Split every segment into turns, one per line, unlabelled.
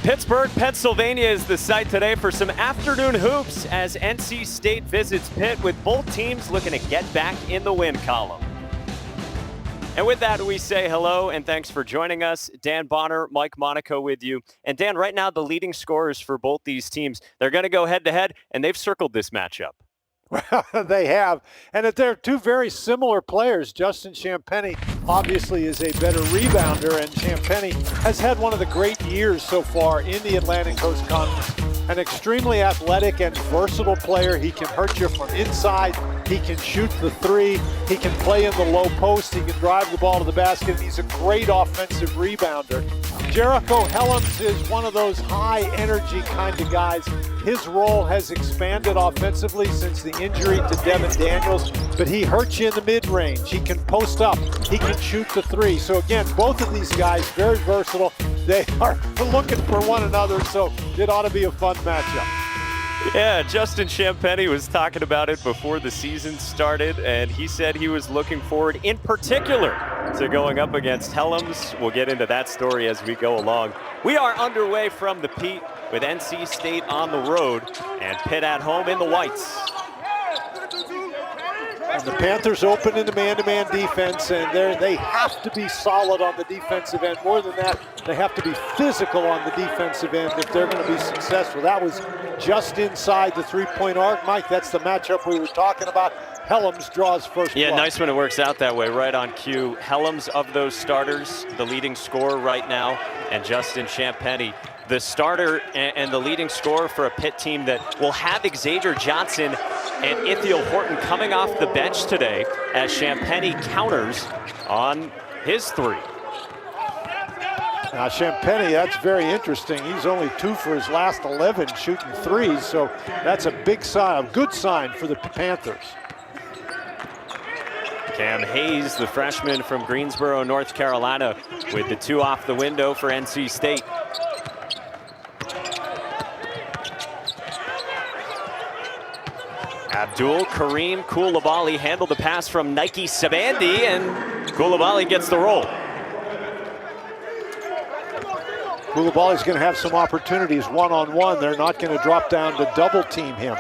Pittsburgh, Pennsylvania is the site today for some afternoon hoops as NC State visits Pitt, with both teams looking to get back in the win column. And with that, we say hello and thanks for joining us. Dan Bonner, Mike Monaco with you. And Dan, right now, the leading scorers for both these teams, they're going to go head-to-head, and they've circled this matchup.
Well, they have. And if they're two very similar players, Justin Champagnie obviously is a better rebounder, and Champagnie has had one of the great years so far in the Atlantic Coast Conference. An extremely athletic and versatile player. He can hurt you from inside. He can shoot the three. He can play in the low post. He can drive the ball to the basket. And he's a great offensive rebounder. Jericho Helms is one of those high-energy kind of guys. His role has expanded offensively since the injury to Devin Daniels, but he hurts you in the mid-range. He can post up. He can shoot the three. So again, both of these guys, very versatile. They are looking for one another, so it ought to be a fun matchup.
Yeah, Justin Champagnie was talking about it before the season started, and he said he was looking forward in particular to going up against Helms. We'll get into that story as we go along. We are underway from the Pete with NC State on the road and Pitt at home in the whites.
And the Panthers open in the man-to-man defense, and they have to be solid on the defensive end. More than that, they have to be physical on the defensive end if they're going to be successful. That was just inside the three-point arc. Mike, that's the matchup we were talking about. Helms draws first.
Yeah,
block.
Nice when it works out that way, right on cue. Helms, of those starters, the leading scorer right now, and Justin Champagnie, the starter and the leading scorer for a Pitt team that will have Xavier Johnson and Ithiel Horton coming off the bench today as Champagnie counters on his three.
Now Champagnie, that's very interesting. He's only 2 for his last 11 shooting threes, so that's a big sign, a good sign for the Panthers.
Cam Hayes, the freshman from Greensboro, North Carolina, with the 2 off the window for NC State. Abdul Kareem Koulibaly handled the pass from Nike Sabandi, and Koulibaly gets the roll.
Koulibaly's going to have some opportunities one-on-one. They're not going to drop down to double team him.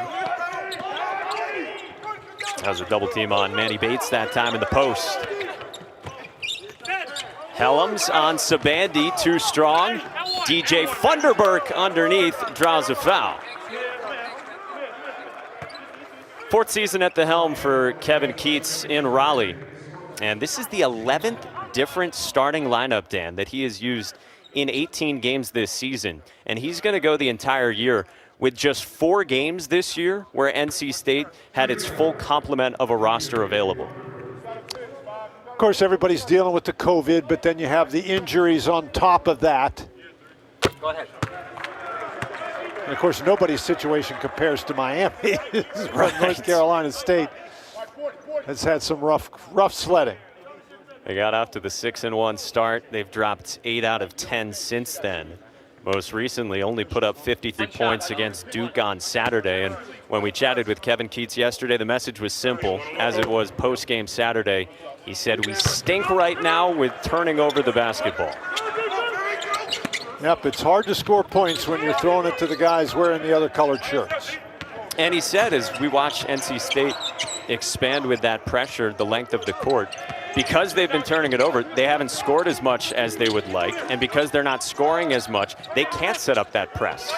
That was a double team on Manny Bates that time in the post. Helms on Sabandi, too strong. DJ Funderburk underneath draws a foul. 4th season at the helm for Kevin Keatts in Raleigh. And this is the 11th different starting lineup, Dan, that he has used in 18 games this season. And he's going to go the entire year with just 4 games this year where NC State had its full complement of a roster available.
Of course, everybody's dealing with the COVID, but then you have the injuries on top of that.
Go ahead.
And of course, nobody's situation compares to Miami. Right. North Carolina State has had some rough sledding.
They got off to the 6-1 start. They've dropped 8 out of 10 since then. Most recently, only put up 53 points against Duke on Saturday. And when we chatted with Kevin Keatts yesterday, the message was simple, as it was post-game Saturday. He said, "We stink right now with turning over the basketball."
Yep, it's hard to score points when you're throwing it to the guys wearing the other colored shirts.
And he said, as we watch NC State expand with that pressure, the length of the court, because they've been turning it over, they haven't scored as much as they would like. And because they're not scoring as much, they can't set up that press.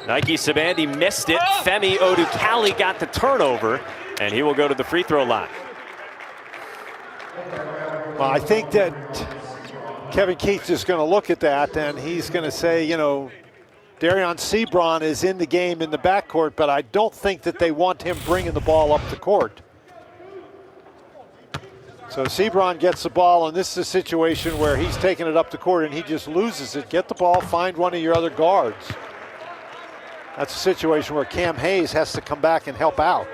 Nike Sabandi missed it. Femi Odukali got the turnover, and he will go to the free throw line.
Well, I think that Kevin Keatts is going to look at that, and he's going to say, you know, Darion Sebron is in the game in the backcourt, but I don't think that they want him bringing the ball up the court. So Sebron gets the ball, and this is a situation where he's taking it up the court and he just loses it. Get the ball, find one of your other guards. That's a situation where Cam Hayes has to come back and help out.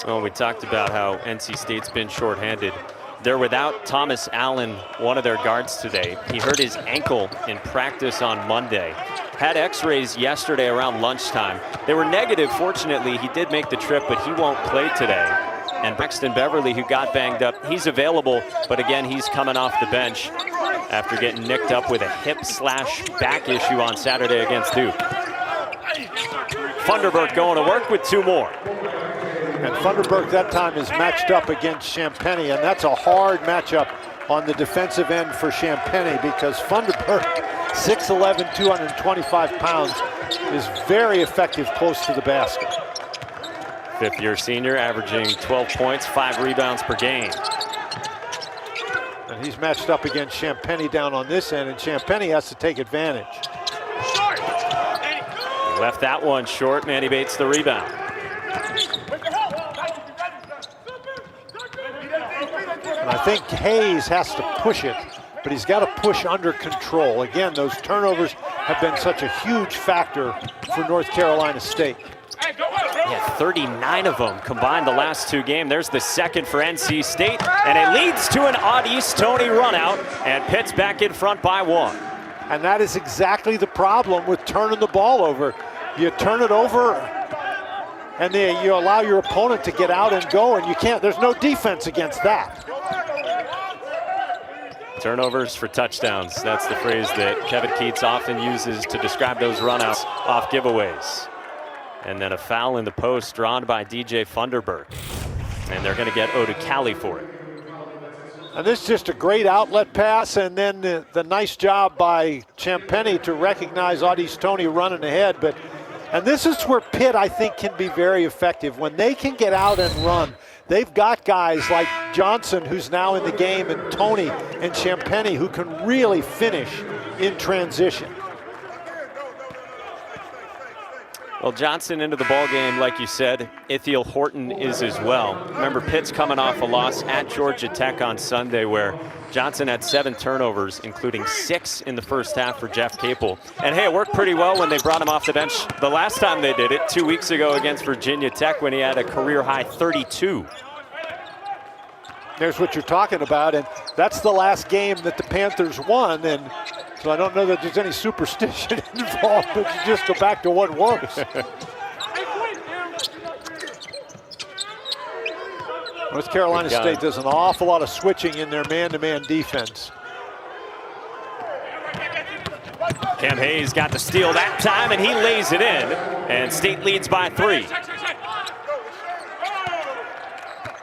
Well, we talked about how NC State's been shorthanded. They're without Thomas Allen, one of their guards today. He hurt his ankle in practice on Monday. Had x-rays yesterday around lunchtime. They were negative, fortunately. He did make the trip, but he won't play today. And Braxton Beverly, who got banged up, he's available, but again, he's coming off the bench after getting nicked up with a hip/back issue on Saturday against Duke. Funderburk going to work with 2 more.
And Funderburk that time is matched up against Champagny, and that's a hard matchup on the defensive end for Champagny because Funderburk, 6'11", 225 pounds, is very effective close to the basket.
5th-year senior averaging 12 points, 5 rebounds per game.
And he's matched up against Champagny down on this end, and Champagny has to take advantage.
He left that one short. Manny Bates the rebound.
And I think Hayes has to push it, but he's got to push under control. Again, those turnovers have been such a huge factor for North Carolina State.
Yeah, 39 of them combined the last 2 games. There's the second for NC State, and it leads to an odd East Tony run out, and Pitt's back in front by 1.
And that is exactly the problem with turning the ball over. You turn it over, and you allow your opponent to get out and go, and you can't. There's no defense against that.
Turnovers for touchdowns. That's the phrase that Kevin Keats often uses to describe those runouts off giveaways. And then a foul in the post drawn by DJ Funderburk. And they're going to get Odukali for it.
And this is just a great outlet pass, and then the nice job by Champagny to recognize Audis Tony running ahead. And this is where Pitt, I think, can be very effective. When they can get out and run, they've got guys like Johnson, who's now in the game, and Tony and Champagny, who can really finish in transition.
Well, Johnson into the ball game, like you said. Ithiel Horton is as well. Remember, Pitt's coming off a loss at Georgia Tech on Sunday where Johnson had 7 turnovers, including 6 in the first half for Jeff Capel. And hey, it worked pretty well when they brought him off the bench the last time they did it, 2 weeks ago against Virginia Tech when he had a career-high 32.
There's what you're talking about, and that's the last game that the Panthers won, and so I don't know that there's any superstition involved, but you just go back to what works. North Carolina State does an awful lot of switching in their man-to-man defense.
Cam Hayes got the steal that time, and he lays it in, and State leads by 3.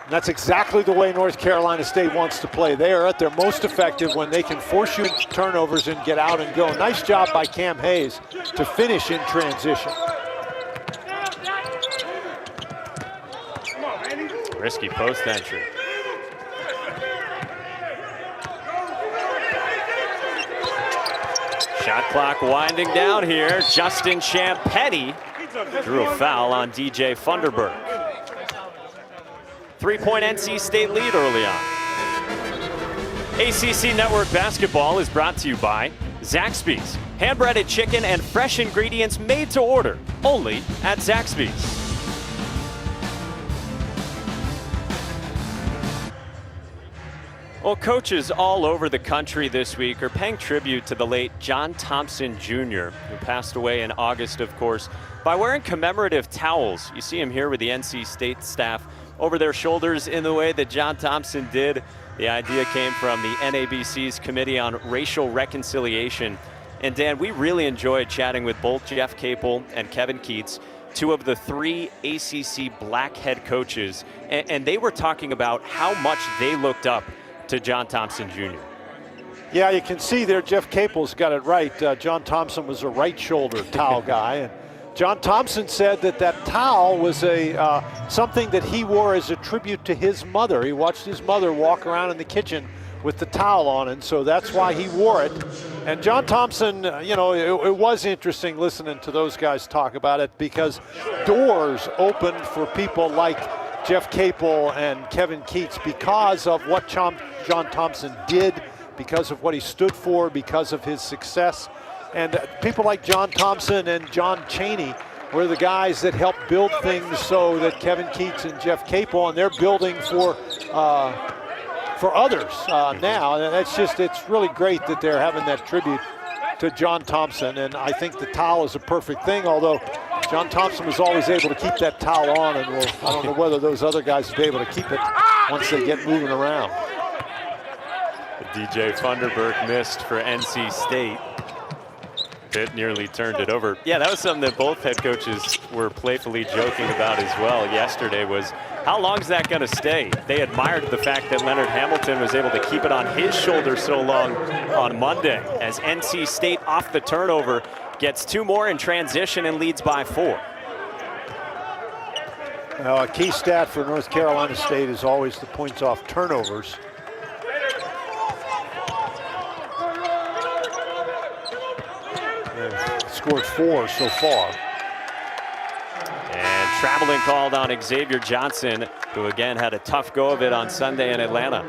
And that's exactly the way North Carolina State wants to play. They are at their most effective when they can force you into turnovers and get out and go. Nice job by Cam Hayes to finish in transition.
Risky post entry. Shot clock winding down here. Justin Champagny drew a foul on DJ Funderburk. 3-point NC State lead early on. ACC Network Basketball is brought to you by Zaxby's. Hand-breaded chicken and fresh ingredients made to order, only at Zaxby's. Well, coaches all over the country this week are paying tribute to the late John Thompson Jr., who passed away in August, of course, by wearing commemorative towels. You see him here with the NC State staff over their shoulders in the way that John Thompson did. The idea came from the NABC's Committee on Racial Reconciliation. And Dan, we really enjoyed chatting with both Jeff Capel and Kevin Keats, 2 of the 3 ACC black head coaches, and they were talking about how much they looked up to John Thompson Jr.
Yeah, you can see there Jeff Capel's got it right. John Thompson was a right shoulder towel guy, and John Thompson said that that towel was something that he wore as a tribute to his mother. He watched his mother walk around in the kitchen with the towel on, and so that's why he wore it. And John Thompson, you know, it was interesting listening to those guys talk about it because doors opened for people like Jeff Capel and Kevin Keats because of what John Thompson did, because of what he stood for, because of his success. And people like John Thompson and John Chaney were the guys that helped build things so that Kevin Keats and Jeff Capel, and they're building for others now. And it's really great that they're having that tribute to John Thompson. And I think the towel is a perfect thing, although John Thompson was always able to keep that towel on, and I don't know whether those other guys will be able to keep it once they get moving around.
DJ Funderburk missed for NC State. Pitt nearly turned it over. Yeah, that was something that both head coaches were playfully joking about as well yesterday, was how long is that going to stay? They admired the fact that Leonard Hamilton was able to keep it on his shoulder so long on Monday, as NC State off the turnover gets 2 more in transition and leads by 4.
Now, a key stat for North Carolina State is always the points off turnovers. They've scored 4 so far.
And traveling called on Xavier Johnson, who again had a tough go of it on Sunday in Atlanta.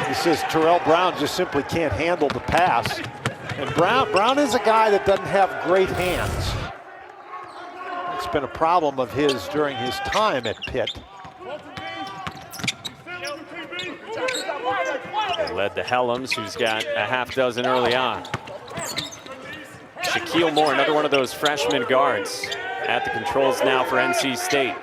He says Terrell Brown just simply can't handle the pass. And Brown is a guy that doesn't have great hands. It's been a problem of his during his time at Pitt.
They led to Helms, who's got a half dozen early on. Shaquille Moore, another one of those freshman guards, at the controls now for NC State.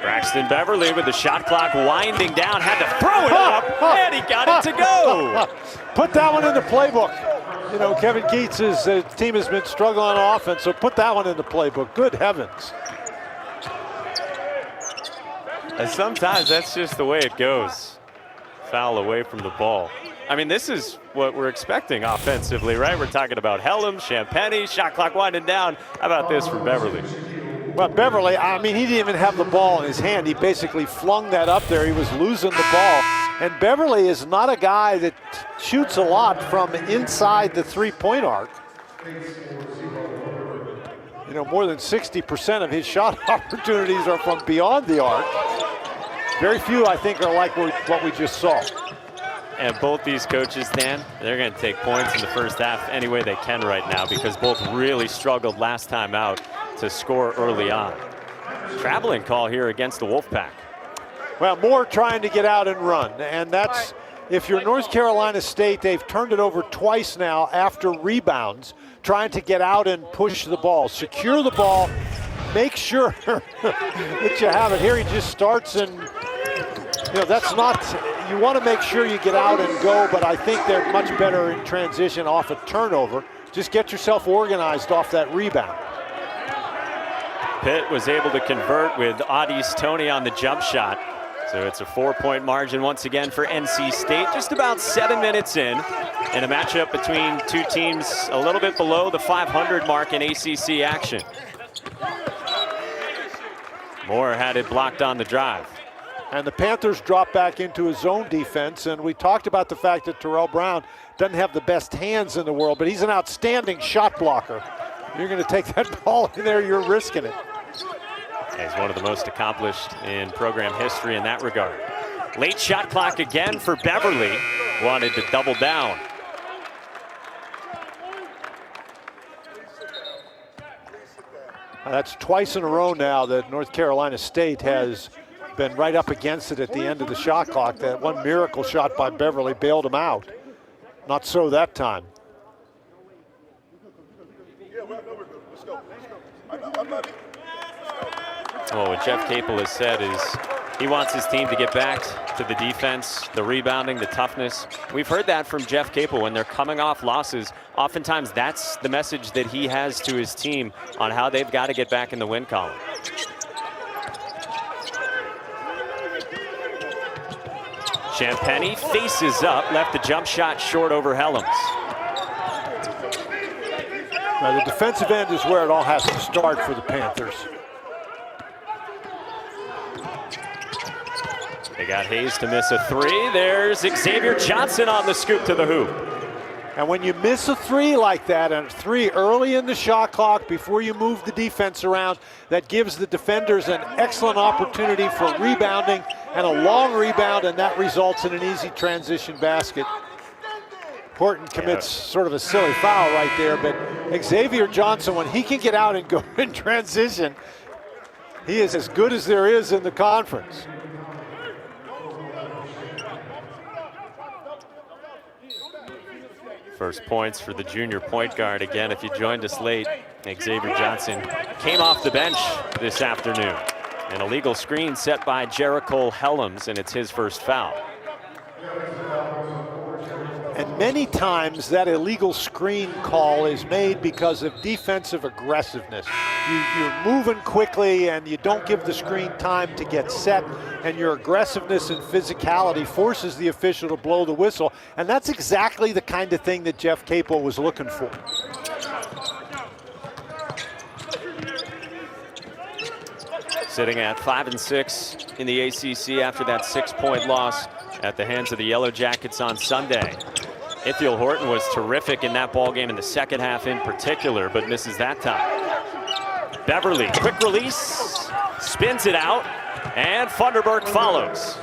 Braxton Beverly with the shot clock winding down, had to throw it up, and he got it to go.
Put that one in the playbook. You know, Kevin Keats' team has been struggling on offense, so put that one in the playbook. Good heavens.
And sometimes that's just the way it goes. Foul away from the ball. I mean, this is what we're expecting offensively, right? We're talking about Helms, Champagny, shot clock winding down. How about this for Beverly?
Well, Beverly, I mean, he didn't even have the ball in his hand. He basically flung that up there. He was losing the ball. And Beverly is not a guy that shoots a lot from inside the three-point arc. You know, more than 60% of his shot opportunities are from beyond the arc. Very few, I think, are like what we just saw.
And both these coaches, Dan, they're going to take points in the first half any way they can right now, because both really struggled last time out to score early on. Traveling call here against the Wolfpack.
Well, Moore trying to get out and run, and that's, if you're North Carolina State, they've turned it over twice now after rebounds, trying to get out and push the ball. Secure the ball, make sure that you have it. Here he just starts, and you know, that's not, you want to make sure you get out and go, but I think they're much better in transition off a turnover. Just get yourself organized off that rebound.
Pitt was able to convert with Audis Tony on the jump shot. So it's a 4-point margin once again for NC State, just about 7 minutes in a matchup between two teams a little bit below the 500 mark in ACC action. Moore had it blocked on the drive.
And the Panthers drop back into a zone defense, and we talked about the fact that Terrell Brown doesn't have the best hands in the world, but he's an outstanding shot blocker. You're going to take that ball in there, you're risking it.
He's one of the most accomplished in program history in that regard. Late shot clock again for Beverly. Wanted to double down.
That's twice in a row now that North Carolina State has been right up against it at the end of the shot clock. That one miracle shot by Beverly bailed him out. Not so that time.
Well, what Jeff Capel has said is he wants his team to get back to the defense, the rebounding, the toughness. We've heard that from Jeff Capel when they're coming off losses. Oftentimes that's the message that he has to his team on how they've got to get back in the win column. Champagny faces up, left the jump shot short over Helms.
Now the defensive end is where it all has to start for the Panthers.
They got Hayes to miss a three. There's Xavier Johnson on the scoop to the hoop.
And when you miss a three like that, and a three early in the shot clock before you move the defense around, that gives the defenders an excellent opportunity for rebounding and a long rebound, and that results in an easy transition basket. Horton commits sort of a silly foul right there, but Xavier Johnson, when he can get out and go in transition, He is as good as there is in the conference.
First points for the junior point guard. Again, if you joined us late, Xavier Johnson came off the bench this afternoon. An illegal screen set by Jericho Helms, and it's his first foul.
And many times that illegal screen call is made because of defensive aggressiveness. You're moving quickly and you don't give the screen time to get set, and your aggressiveness and physicality forces the official to blow the whistle. And that's exactly the kind of thing that Jeff Capel was looking for.
Sitting at 5-6 in the ACC after that 6-point loss at the hands of the Yellow Jackets on Sunday. Ithiel Horton was terrific in that ball game in the second half in particular, but misses that time. Beverly, quick release, spins it out, and Funderburk follows.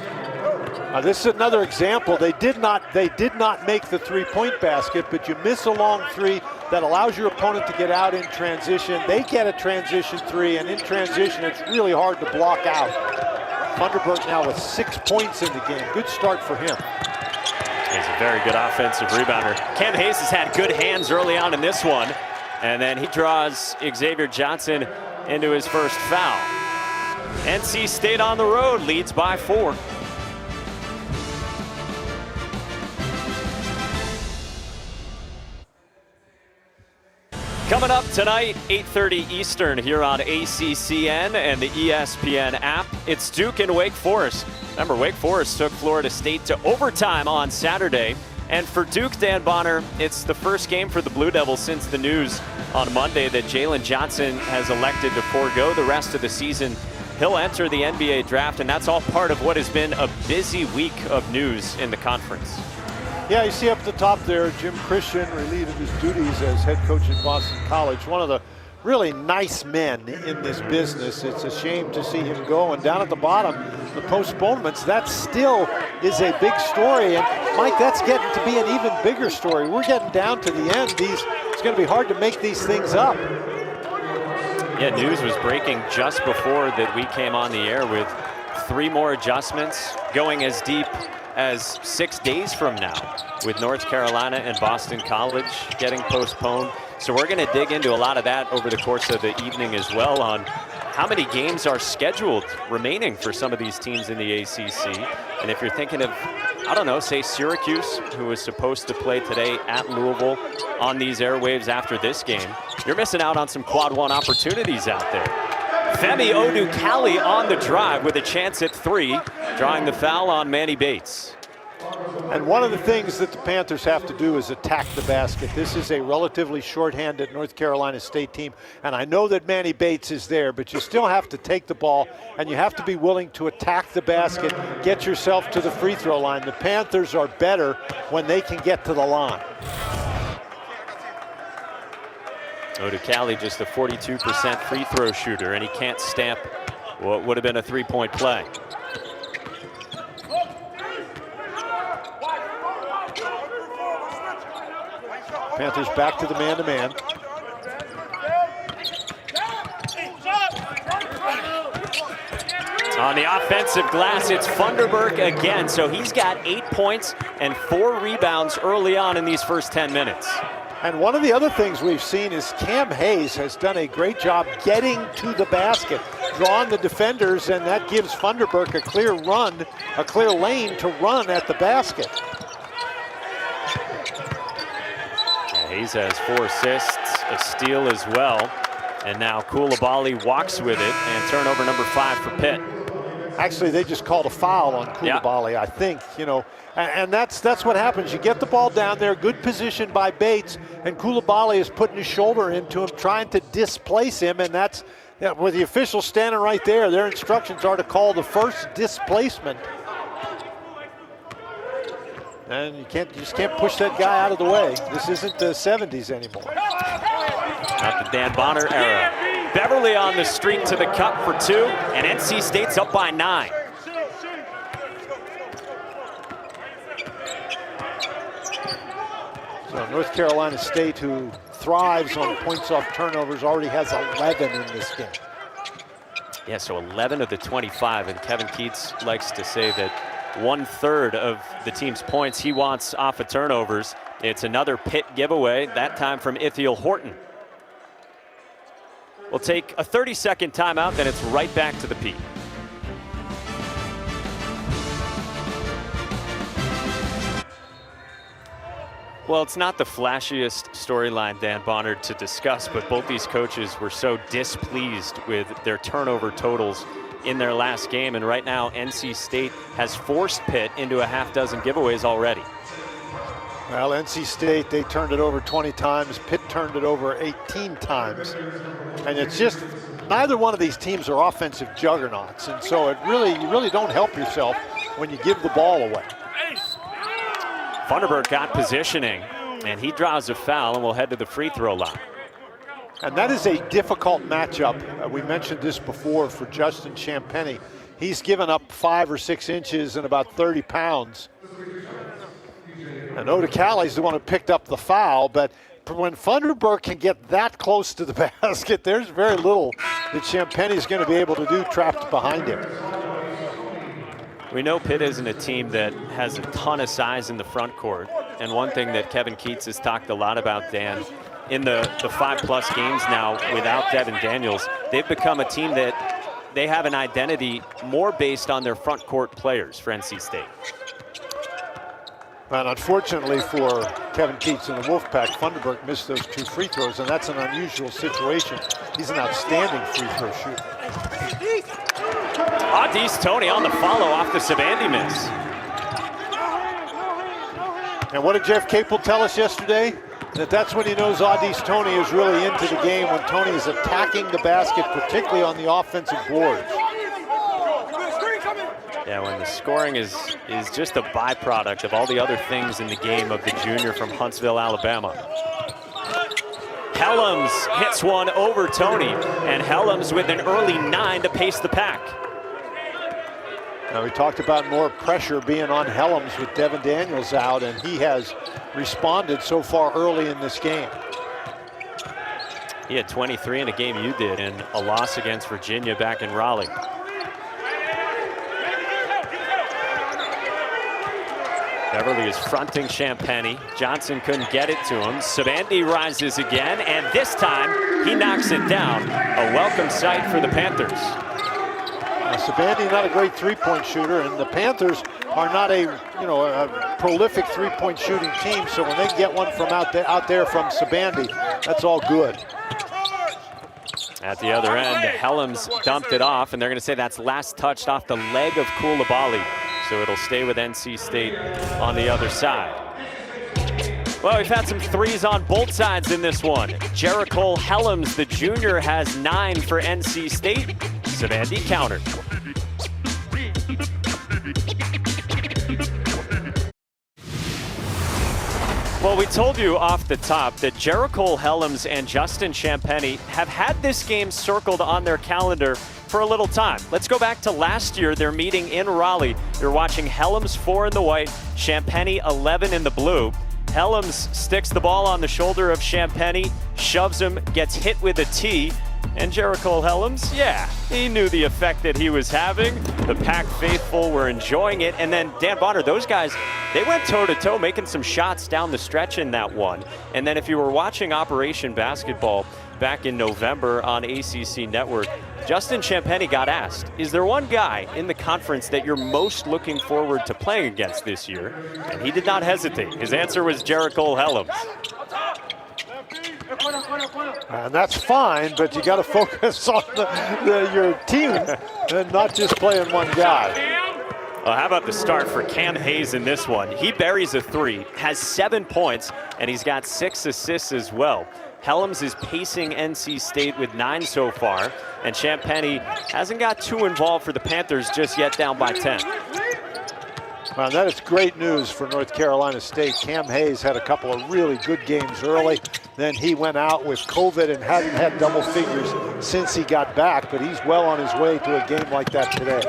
This is another example. They did not make the three-point basket, but you miss a long three that allows your opponent to get out in transition. They get a transition three, and in transition, it's really hard to block out. Funderburk now with 6 points in the game. Good start for him.
He's a very good offensive rebounder. Cam Hayes has had good hands early on in this one, and then he draws Xavier Johnson into his first foul. NC State on the road leads by 4. Coming up tonight, 8:30 Eastern here on ACCN and the ESPN app. It's Duke and Wake Forest. Remember, Wake Forest took Florida State to overtime on Saturday. And for Duke, Dan Bonner, it's the first game for the Blue Devils since the news on Monday that Jalen Johnson has elected to forego the rest of the season. He'll enter the NBA draft, and that's all part of what has been a busy week of news in the conference.
Yeah, you see up at the top there, Jim Christian relieved of his duties as head coach at Boston College. One of the really nice men in this business. It's a shame to see him go. And down at the bottom, the postponements, that still is a big story. And Mike, that's getting to be an even bigger story. We're getting down to the end. It's going to be hard to make these things up.
Yeah, news was breaking just before that we came on the air with 3 more adjustments going as deep as 6 days from now, with North Carolina and Boston College getting postponed. So we're going to dig into a lot of that over the course of the evening as well, on how many games are scheduled remaining for some of these teams in the ACC. And if you're thinking of, I don't know, say Syracuse, who was supposed to play today at Louisville on these airwaves after this game, you're missing out on some quad 1 opportunities out there. Femi Odukali on the drive with a chance at 3, drawing the foul on Manny Bates.
And one of the things that the Panthers have to do is attack the basket. This is a relatively shorthanded North Carolina State team, and I know that Manny Bates is there, but you still have to take the ball, and you have to be willing to attack the basket, get yourself to the free throw line. The Panthers are better when they can get to the line.
Odukali just a 42% free throw shooter, and he can't stamp what would have been a 3-point play.
Panthers back to the man-to-man.
On the offensive glass, it's Funderburk again. So he's got 8 points and 4 rebounds early on in these first 10 minutes.
And one of the other things we've seen is Cam Hayes has done a great job getting to the basket, drawing the defenders, and that gives Funderburk a clear run, a clear lane to run at the basket.
Hayes has 4 assists, a steal as well. And now Coulibaly walks with it, and turnover number 5 for Pitt.
Actually, they just called a foul on Coulibaly, I think, you know. And that's what happens. You get the ball down there, good position by Bates, and Coulibaly is putting his shoulder into him, trying to displace him, and that's with the official standing right there. Their instructions are to call the first displacement. And you just can't push that guy out of the way. This isn't the 70s anymore.
Not the Dan Bonner era. Beverly on the streak to the cup for 2, and NC State's up by 9.
So North Carolina State, who thrives on points off turnovers, already has 11 in this game.
Yeah, so 11 of the 25, and Kevin Keats likes to say that 1/3 of the team's points he wants off of turnovers. It's another Pitt giveaway, that time from Ithiel Horton. We'll take a 30-second timeout, then it's right back to the Pete. Well, it's not the flashiest storyline, Dan Bonner, to discuss, but both these coaches were so displeased with their turnover totals in their last game, and right now NC State has forced Pitt into a half dozen giveaways already.
Well, NC State, they turned it over 20 times. Pitt turned it over 18 times. And it's just, neither one of these teams are offensive juggernauts. And so you really don't help yourself when you give the ball away.
Funderburk got positioning, and he draws a foul, and we'll head to the free throw line.
And that is a difficult matchup. We mentioned this before for Justin Champagnie. He's given up 5 or 6 inches and about 30 pounds. And Odicali's the one who picked up the foul, but when Funderburk can get that close to the basket, there's very little that Champagnie's going to be able to do trapped behind him.
We know Pitt isn't a team that has a ton of size in the front court. And one thing that Kevin Keats has talked a lot about, Dan, in the 5+ games now without Devin Daniels, they've become a team that they have an identity more based on their front court players for NC State.
And unfortunately for Kevin Keats and the Wolfpack, Funderburk missed those 2 free throws, and that's an unusual situation. He's an outstanding free throw shooter.
Audis Tony on the follow off the Sabandi miss.
And what did Jeff Capel tell us yesterday? That's when he knows Audis Tony is really into the game, when Tony is attacking the basket, particularly on the offensive boards.
Yeah, when the scoring is just a byproduct of all the other things in the game of the junior from Huntsville, Alabama. Helms hits one over Tony, and Helms with an early 9 to pace the pack.
Now, we talked about more pressure being on Helms with Devin Daniels out, and he has responded so far early in this game.
He had 23 in a game you did in a loss against Virginia back in Raleigh. Beverly is fronting Champagnie. Johnson couldn't get it to him. Sabandi rises again, and this time he knocks it down. A welcome sight for the Panthers.
Sabandi not a great three-point shooter, and the Panthers are not a prolific three-point shooting team. So when they get one from out there from Sabandi, that's all good.
At the other end, Helms dumped it off, and they're going to say that's last touched off the leg of Coulibaly. So it'll stay with NC State on the other side. Well, we've had some threes on both sides in this one. Jericho Helms, the junior, has 9 for NC State. Sabandi countered. Well, we told you off the top that Jericho Helms and Justin Champagnie have had this game circled on their calendar for a little time. Let's go back to last year, their meeting in Raleigh. You're watching Helms 4 in the white, Champagnie 11 in the blue. Helms sticks the ball on the shoulder of Champagnie, shoves him, gets hit with a tee, and Jericho Helms, yeah, he knew the effect that he was having. The Pack faithful were enjoying it, and then Dan Bonner, those guys, they went toe-to-toe, making some shots down the stretch in that one. And then if you were watching Operation Basketball back in November on ACC Network, Justin Champagnie got asked, is there one guy in the conference that you're most looking forward to playing against this year? And he did not hesitate. His answer was Jericho Helms.
And that's fine, but you got to focus on your team and not just playing one guy.
Well, how about the start for Cam Hayes in this one? He buries a 3, has 7 points, and he's got 6 assists as well. Helms is pacing NC State with 9 so far, and Champagnie hasn't got too involved for the Panthers just yet, down by 10.
Well, that is great news for North Carolina State. Cam Hayes had a couple of really good games early. Then he went out with COVID and hasn't had double figures since he got back, but he's well on his way to a game like that today.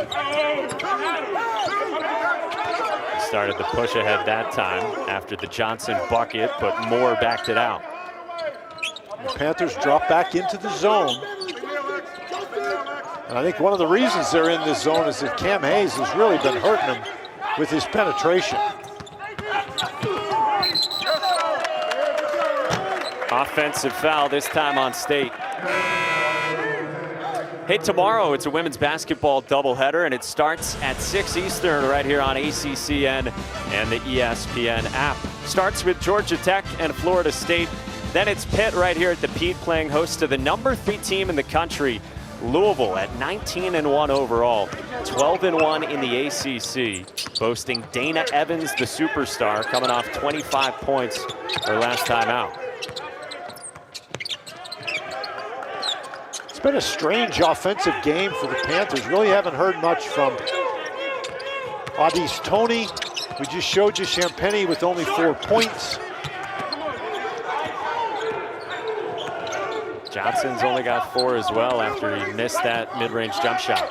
Started the push ahead that time after the Johnson bucket, but Moore backed it out.
The Panthers drop back into the zone. And I think one of the reasons they're in this zone is that Cam Hayes has really been hurting them with his penetration.
Offensive foul this time on State. Hey, tomorrow it's a women's basketball doubleheader, and it starts at 6 Eastern right here on ACCN and the ESPN app. Starts with Georgia Tech and Florida State. Then it's Pitt right here at the Pete, playing host to the #3 team in the country, Louisville, at 19-1 overall, 12-1 in the ACC, boasting Dana Evans, the superstar, coming off 25 points her last time out.
It's been a strange offensive game for the Panthers. Really haven't heard much from Adis Tony. We just showed you Champagny with only 4 points.
Johnson's only got 4 as well after he missed that mid-range jump shot.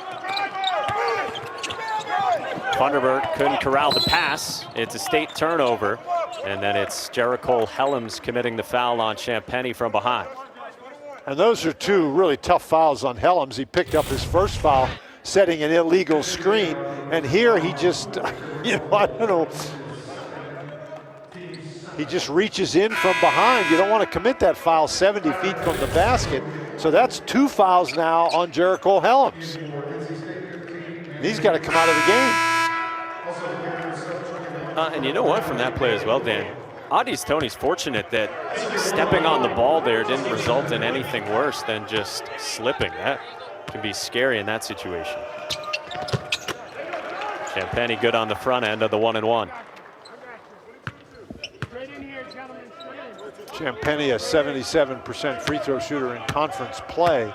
Thunderbird couldn't corral the pass. It's a State turnover, and then it's Jericho Helms committing the foul on Champagny from behind.
And those are 2 really tough fouls on Helms. He picked up his first foul, setting an illegal screen, and here he just, I don't know, he just reaches in from behind. You don't want to commit that foul 70 feet from the basket. So that's 2 fouls now on Jericho Helms. He's got to come out of the game.
And you know what, from that play as well, Dan, Adis Tony's fortunate that stepping on the ball there didn't result in anything worse than just slipping. That can be scary in that situation. Champagny good on the front end of the 1-and-1.
Champagny, a 77% free throw shooter in conference play.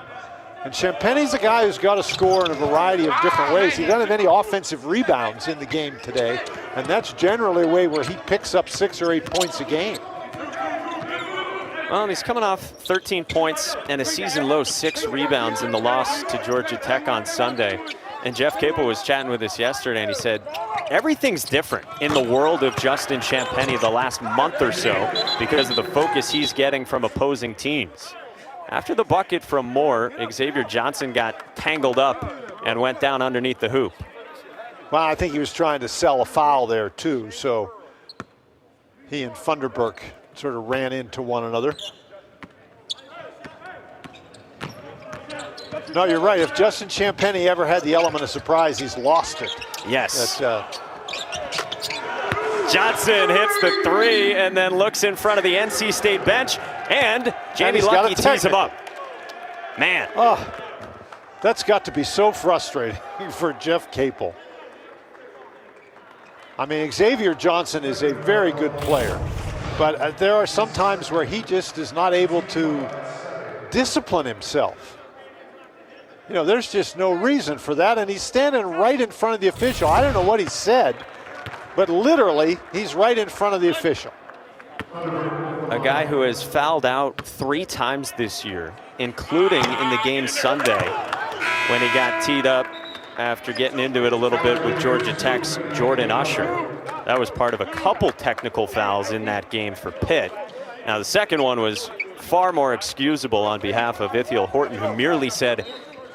And Champagny's a guy who's got to score in a variety of different ways. He doesn't have any offensive rebounds in the game today, and that's generally a way where he picks up 6 or 8 points a game.
Well, he's coming off 13 points and a season-low 6 rebounds in the loss to Georgia Tech on Sunday. And Jeff Capel was chatting with us yesterday, and he said, everything's different in the world of Justin Champagny the last month or so because of the focus he's getting from opposing teams. After the bucket from Moore, Xavier Johnson got tangled up and went down underneath the hoop.
Well, I think he was trying to sell a foul there too, so he and Funderburk sort of ran into one another. No, you're right. If Justin Champagny ever had the element of surprise, he's lost it.
Yes. Johnson hits the 3 and then looks in front of the NC State bench, and Jamie Lucky tees him up. Man.
Oh, that's got to be so frustrating for Jeff Capel. I mean, Xavier Johnson is a very good player, but there are some times where he just is not able to discipline himself. You know, there's just no reason for that, and he's standing right in front of the official. I don't know what he said, but literally, he's right in front of the official.
A guy who has fouled out 3 times this year, including in the game Sunday when he got teed up after getting into it a little bit with Georgia Tech's Jordan Usher. That was part of a couple technical fouls in that game for Pitt. Now, the second one was far more excusable on behalf of Ithiel Horton, who merely said,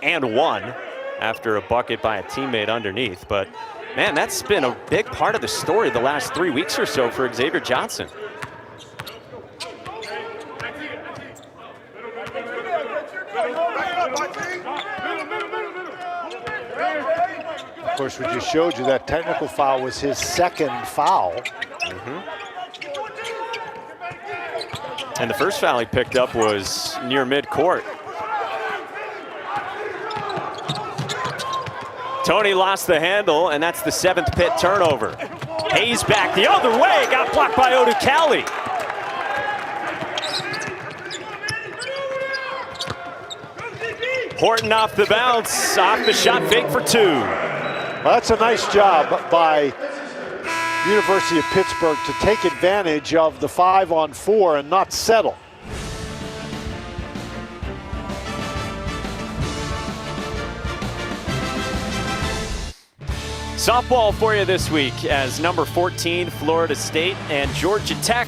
"and one," after a bucket by a teammate underneath. But man, that's been a big part of the story the last 3 weeks or so for Xavier Johnson.
Of course, we just showed you that technical foul was his 2nd foul.
And the first foul he picked up was near midcourt. Tony lost the handle, and that's the 7th Pitt turnover. Hayes back the other way, got blocked by Odukali. Horton off the bounce, off the shot fake for 2.
Well, that's a nice job by University of Pittsburgh to take advantage of the 5-on-4 and not settle.
Softball for you this week as number 14 Florida State and Georgia Tech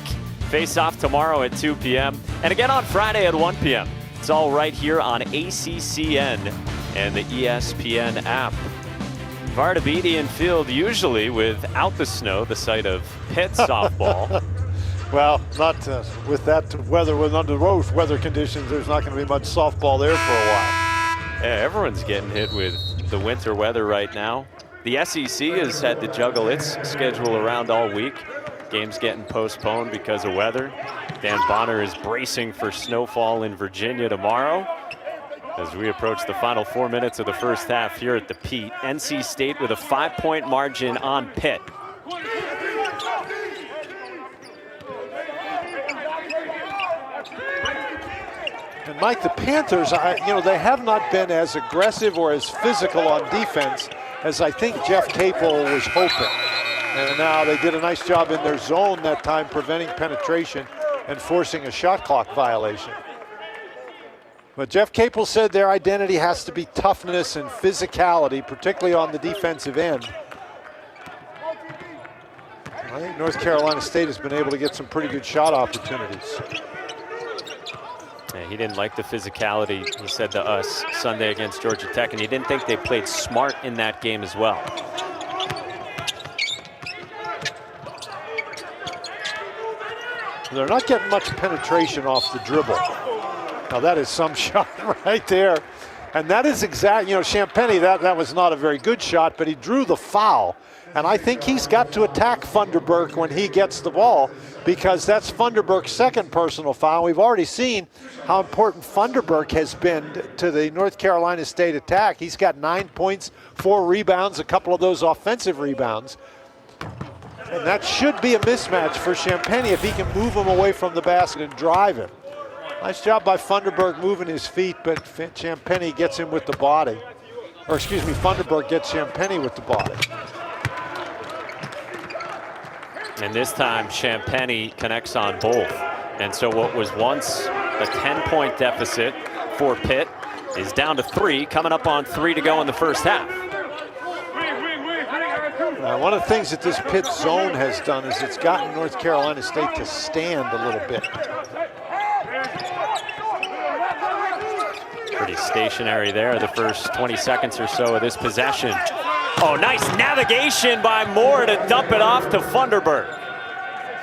face off tomorrow at 2 p.m. and again on Friday at 1 p.m. It's all right here on ACCN and the ESPN app. Vartabedi in field usually without the snow, the site of Pitt softball.
Well, not with that weather, under those weather conditions, there's not going to be much softball there for a while.
Yeah, everyone's getting hit with the winter weather right now. The SEC has had to juggle its schedule around all week. Games getting postponed because of weather. Dan Bonner is bracing for snowfall in Virginia tomorrow. As we approach the final 4 minutes of the first half here at the Pete, NC State with a 5-point margin on Pitt.
And Mike, the Panthers, they have not been as aggressive or as physical on defense as I think Jeff Capel was hoping. And now they did a nice job in their zone that time, preventing penetration and forcing a shot clock violation. But Jeff Capel said their identity has to be toughness and physicality, particularly on the defensive end. I think North Carolina State has been able to get some pretty good shot opportunities.
Yeah, he didn't like the physicality, he said to us Sunday against Georgia Tech, and he didn't think they played smart in that game as well.
They're not getting much penetration off the dribble. Now that is some shot right there. And that is exact, Champagny, that was not a very good shot, but he drew the foul. And I think he's got to attack Funderburk when he gets the ball, because that's Funderburk's second personal foul. We've already seen how important Funderburk has been to the North Carolina State attack. He's got 9 points, 4 rebounds, a couple of those offensive rebounds. And that should be a mismatch for Champagny if he can move him away from the basket and drive him. Nice job by Funderburk moving his feet, but Champagny gets him with the body. Or excuse me, Funderburk gets Champagny with the body.
And this time Champagny connects on both. And so what was once a 10-point deficit for Pitt is down to 3, coming up on 3 to go in the first half.
One of the things that this Pitt zone has done is it's gotten North Carolina State to stand a little bit.
Pretty stationary there the first 20 seconds or so of this possession. Oh, nice navigation by Moore to dump it off to Funderburk.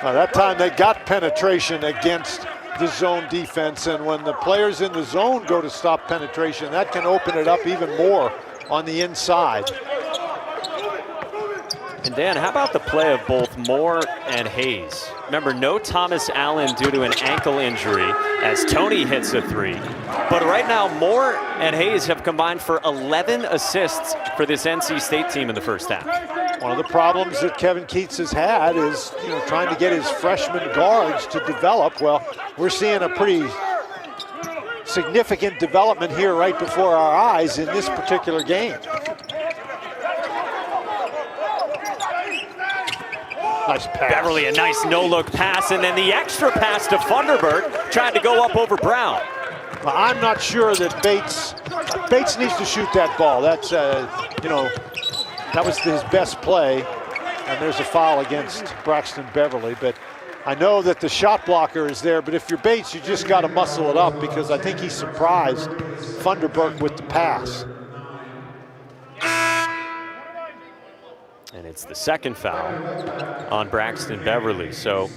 That time they got penetration against the zone defense, and when the players in the zone go to stop penetration, that can open it up even more on the inside.
And Dan, how about the play of both Moore and Hayes? Remember, no Thomas Allen due to an ankle injury as Tony hits a 3. But right now, Moore and Hayes have combined for 11 assists for this NC State team in the first half.
One of the problems that Kevin Keatts has had is, trying to get his freshman guards to develop. Well, we're seeing a pretty significant development here right before our eyes in this particular game. Nice pass.
Beverly, a nice no-look pass, and then the extra pass to Funderburk, tried to go up over Brown.
Well, I'm not sure that Bates needs to shoot that ball. That's, that was his best play, and there's a foul against Braxton Beverly. But I know that the shot blocker is there, but if you're Bates, you just got to muscle it up, because I think he surprised Funderburk with the pass.
And it's the second foul on Braxton Beverly. So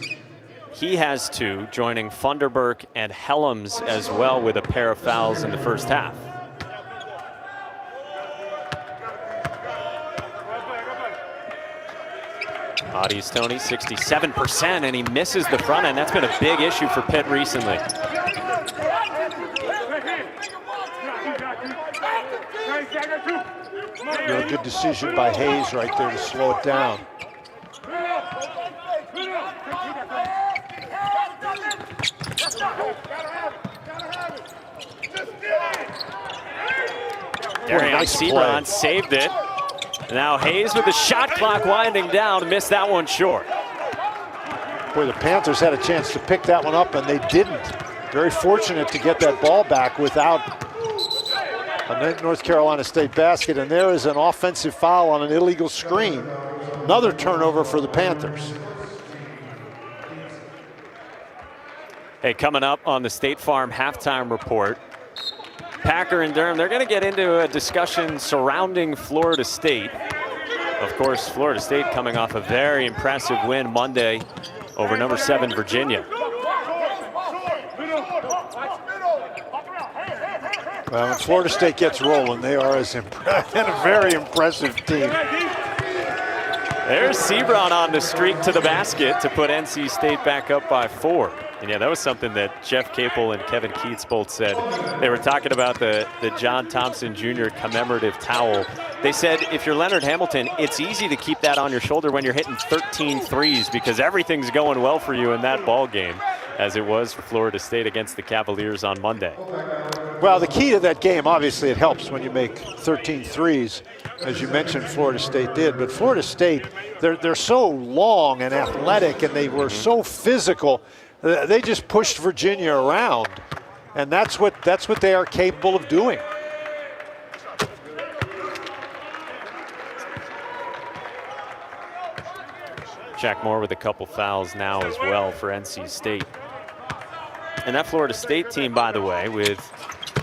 he has 2, joining Funderburk and Helms as well with a pair of fouls in the first half. Bodies Tony, 67%, and he misses the front end. That's been a big issue for Pitt recently.
A good decision by Hayes right there to slow it down.
Nice Sebron saved it. Now Hayes with the shot clock winding down, missed that one short.
Boy, the Panthers had a chance to pick that one up, and they didn't. Very fortunate to get that ball back without a North Carolina State basket, and there is an offensive foul on an illegal screen. Another turnover for the Panthers.
Hey, coming up on the State Farm halftime report, Packer and Durham, they're going to get into a discussion surrounding Florida State. Of course, Florida State coming off a very impressive win Monday over number 7 Virginia.
Well, when Florida State gets rolling, they are a very impressive team.
There's Sebron on the streak to the basket to put NC State back up by 4. And yeah, that was something that Jeff Capel and Kevin Keats both said. They were talking about the John Thompson Jr. commemorative towel. They said if you're Leonard Hamilton, it's easy to keep that on your shoulder when you're hitting 13 threes because everything's going well for you in that ball game, as it was for Florida State against the Cavaliers on Monday.
Well, the key to that game, obviously it helps when you make 13 threes, as you mentioned Florida State did. But Florida State, they're so long and athletic, and they were so physical. They just pushed Virginia around, and that's what they are capable of doing.
Jack Moore with a couple fouls now as well for NC State. And that Florida State team, by the way, with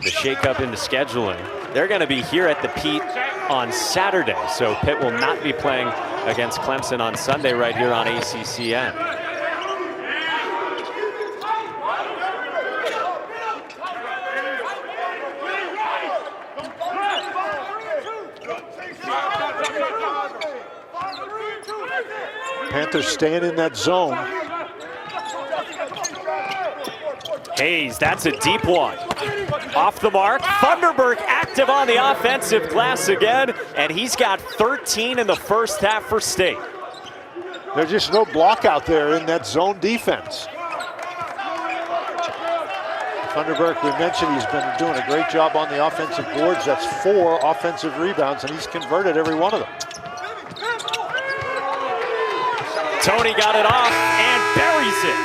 the shakeup in the scheduling, they're going to be here at the Pete on Saturday. So Pitt will not be playing against Clemson on Sunday right here on ACCN.
Panthers staying in that zone.
Hayes, that's a deep one. Off the mark. Thunderberg active on the offensive glass again, and he's got 13 in the first half for State.
There's just no block out there in that zone defense. Thunderberg, we mentioned he's been doing a great job on the offensive boards. That's 4 offensive rebounds, and he's converted every one of them.
Tony got it off and buries it.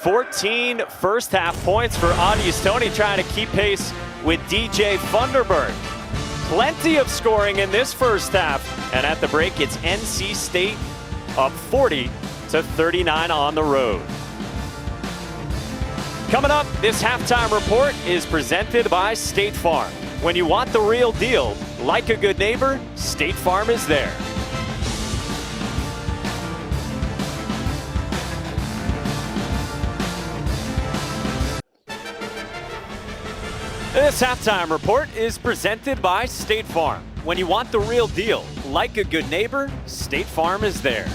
"14 first half points for Audius Tony, trying to keep pace with DJ Thunderberg. Plenty of scoring in this first half, and at the break, it's NC State up 40-39 on the road. Coming up, this halftime report is presented by State Farm. When you want the real deal, like a good neighbor, State Farm is there. This halftime report is presented by State Farm. When you want the real deal, like a good neighbor, State Farm is there.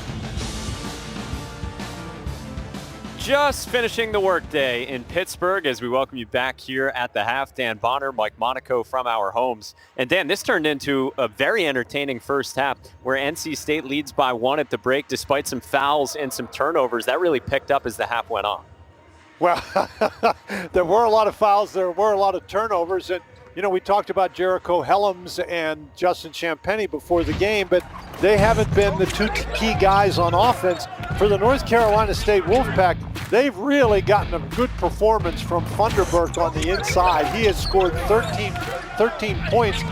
Just finishing the workday in Pittsburgh as we welcome you back here at the half. Dan Bonner, Mike Monaco from our homes. And Dan, this turned into a very entertaining first half where NC State leads by 1 at the break despite some fouls and some turnovers. That really picked up as the half went on.
Well, there were a lot of fouls. There were a lot of turnovers. And, you know, we talked about Jericho Helms and Justin Champagnie before the game, but they haven't been the 2 key guys on offense. For the North Carolina State Wolfpack, they've really gotten a good performance from Thunderberg on the inside. He has scored 13 points,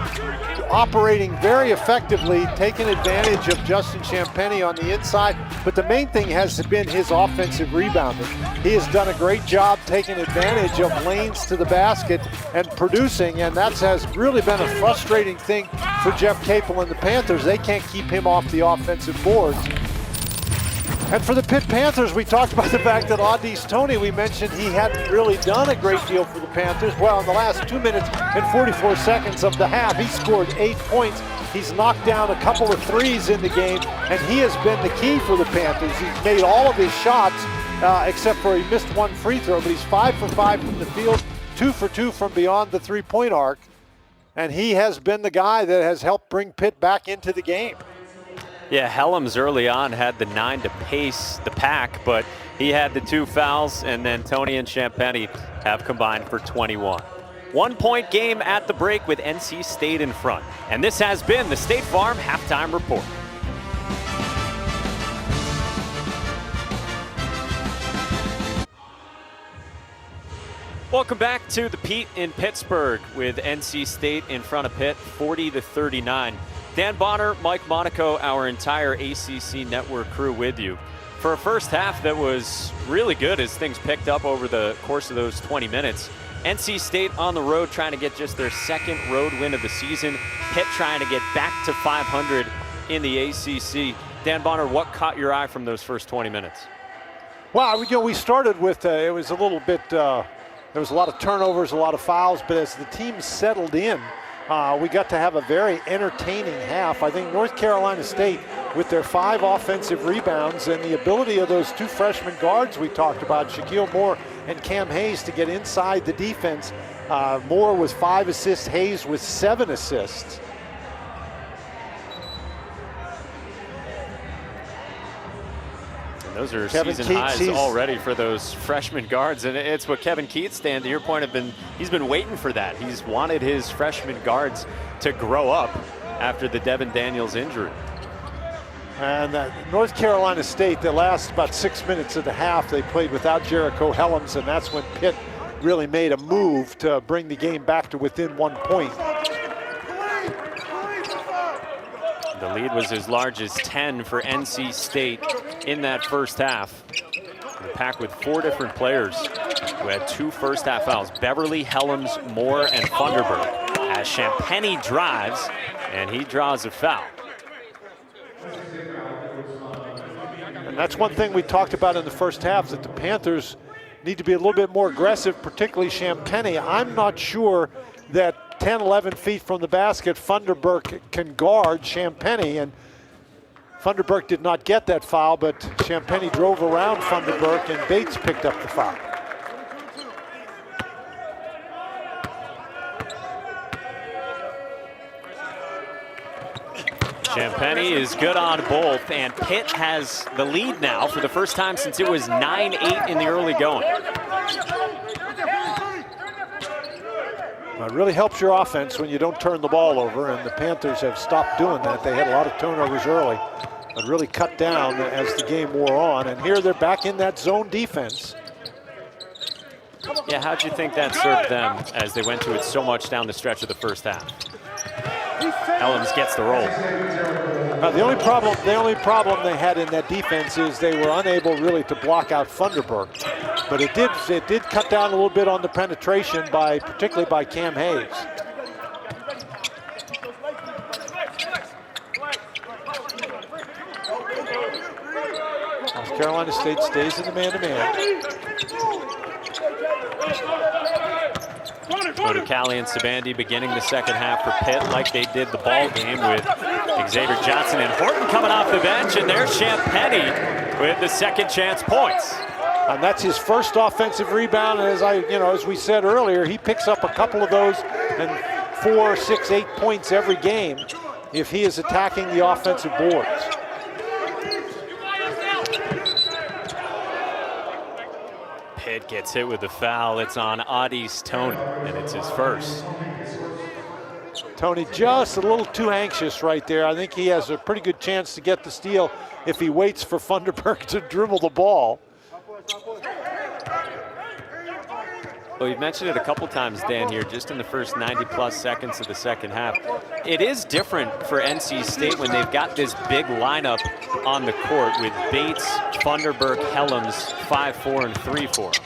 operating very effectively, taking advantage of Justin Champagnie on the inside. But the main thing has been his offensive rebounding. He has done a great job taking advantage of lanes to the basket and producing, and that has really been a frustrating thing for Jeff Capel and the Panthers. They can't keep him off the offensive boards. And for the Pitt Panthers, we talked about the fact that Audius Tony, we mentioned he hadn't really done a great deal for the Panthers. Well, in the last 2 minutes and 44 seconds of the half, he scored 8 points. He's knocked down a couple of threes in the game, and he has been the key for the Panthers. He's made all of his shots, except for he missed 1 free throw, but he's 5 for 5 from the field, 2 for 2 from beyond the three-point arc. And he has been the guy that has helped bring Pitt back into the game.
Yeah, Helms early on had the 9 to pace the pack, but he had the 2 fouls, and then Tony and Champagnie have combined for 21. 1-point game at the break with NC State in front. And this has been the State Farm Halftime Report. Welcome back to the Pete in Pittsburgh with NC State in front of Pitt, 40-39. Dan Bonner, Mike Monaco, our entire ACC network crew with you for a first half that was really good as things picked up over the course of those 20 minutes. NC State on the road trying to get just their second road win of the season. Pitt trying to get back to 500 in the ACC. Dan Bonner, what caught your eye from those first 20 minutes?
Well, we started with, it was a little bit, there was a lot of turnovers, a lot of fouls, but as the team settled in, we got to have a very entertaining half. I think North Carolina State, with their 5 offensive rebounds and the ability of those 2 freshman guards we talked about, Shaquille Moore and Cam Hayes, to get inside the defense. Moore with 5 assists, Hayes with 7 assists.
Those are season highs already for those freshman guards, and it's what Kevin Keats, Dan, to your point, he's been waiting for that. He's wanted his freshman guards to grow up after the Devin Daniels injury.
And North Carolina State, the last about 6 minutes of the half, they played without Jericho Helms, and that's when Pitt really made a move to bring the game back to within 1 point.
The lead was as large as 10 for NC State in that first half. The Pack with 4 different players who had 2 first half fouls. Beverly, Helms, Moore, and Funderburk. As Champagnie drives, and he draws a foul.
And that's one thing we talked about in the first half, that the Panthers need to be a little bit more aggressive, particularly Champagnie. I'm not sure that 10, 11 feet from the basket, Funderburk can guard Champagnie, and Funderburk did not get that foul, but Champagnie drove around Funderburk, and Bates picked up the foul.
Champagnie is good on both, and Pitt has the lead now for the first time since it was 9-8 in the early going.
It really helps your offense when you don't turn the ball over, and the Panthers have stopped doing that. They had a lot of turnovers early, but really cut down as the game wore on. And here they're back in that zone defense.
Yeah, how'd you think that served them as they went to it so much down the stretch of the first half? Helms gets the roll.
The only problem they had in that defense is they were unable really to block out Funderburk. But it did cut down a little bit on the penetration, particularly by Cam Hayes. South Carolina State stays in the man-to-man.
Odikali and Sabandi beginning the second half for Pitt like they did the ball game, with Xavier Johnson and Horton coming off the bench, and there's Champagnie with the second chance points.
And that's his first offensive rebound, and as we said earlier, he picks up a couple of those and 4, 6, 8 points every game if he is attacking the offensive boards.
Pitt gets hit with the foul. It's on Audis Toney, and it's his first.
Toney just a little too anxious right there. I think he has a pretty good chance to get the steal if he waits for Funderburk to dribble the ball.
Well, you've mentioned it a couple times, Dan, here, just in the first 90-plus seconds of the second half. It is different for NC State when they've got this big lineup on the court with Bates, Funderburk, Helms, 5-4 and 3-4.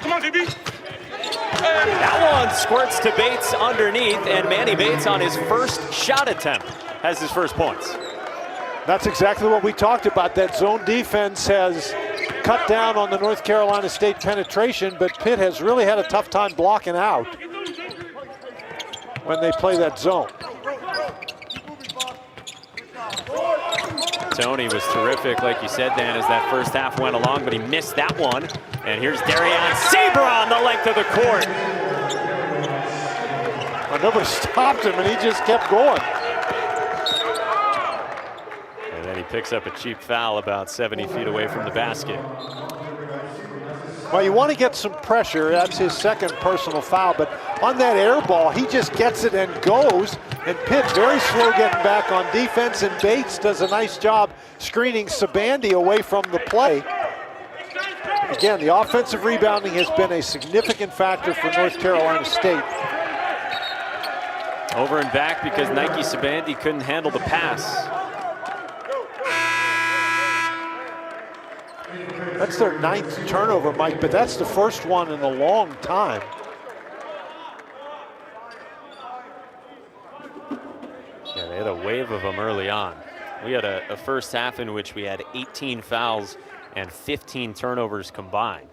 Come on, DB.
That one squirts to Bates underneath, and Manny Bates on his first shot attempt has his first points.
That's exactly what we talked about. That zone defense has cut down on the North Carolina State penetration, but Pitt has really had a tough time blocking out when they play that zone.
Toney was terrific, like you said, Dan, as that first half went along, but he missed that one. And here's Darian Sabra on the length of the court.
Well, nobody stopped him, and he just kept going.
And then he picks up a cheap foul about 70 feet away from the basket.
Well, you want to get some pressure. That's his second personal foul, but on that air ball, he just gets it and goes. And Pitt very slow getting back on defense, and Bates does a nice job screening Sabandi away from the play. Again, the offensive rebounding has been a significant factor for North Carolina State.
Over and back because Nike Sabandi couldn't handle the pass.
That's their 9th turnover, Mike, but that's the first one in a long time.
Yeah, they had a wave of them early on. We had a first half in which we had 18 fouls and 15 turnovers combined.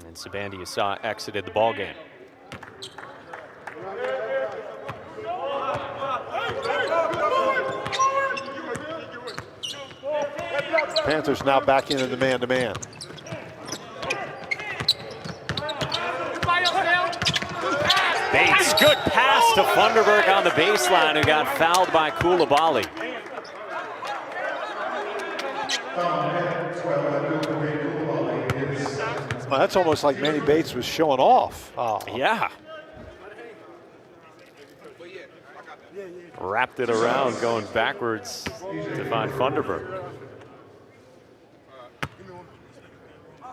And Sabandi, you saw, exited the ball game.
Panthers now back into the man-to-man.
Bates, good pass to Funderburk on the baseline, who got fouled by Koulibaly.
Well, that's almost like Manny Bates was showing off. Oh.
Yeah. Wrapped it around, going backwards to find Funderburk.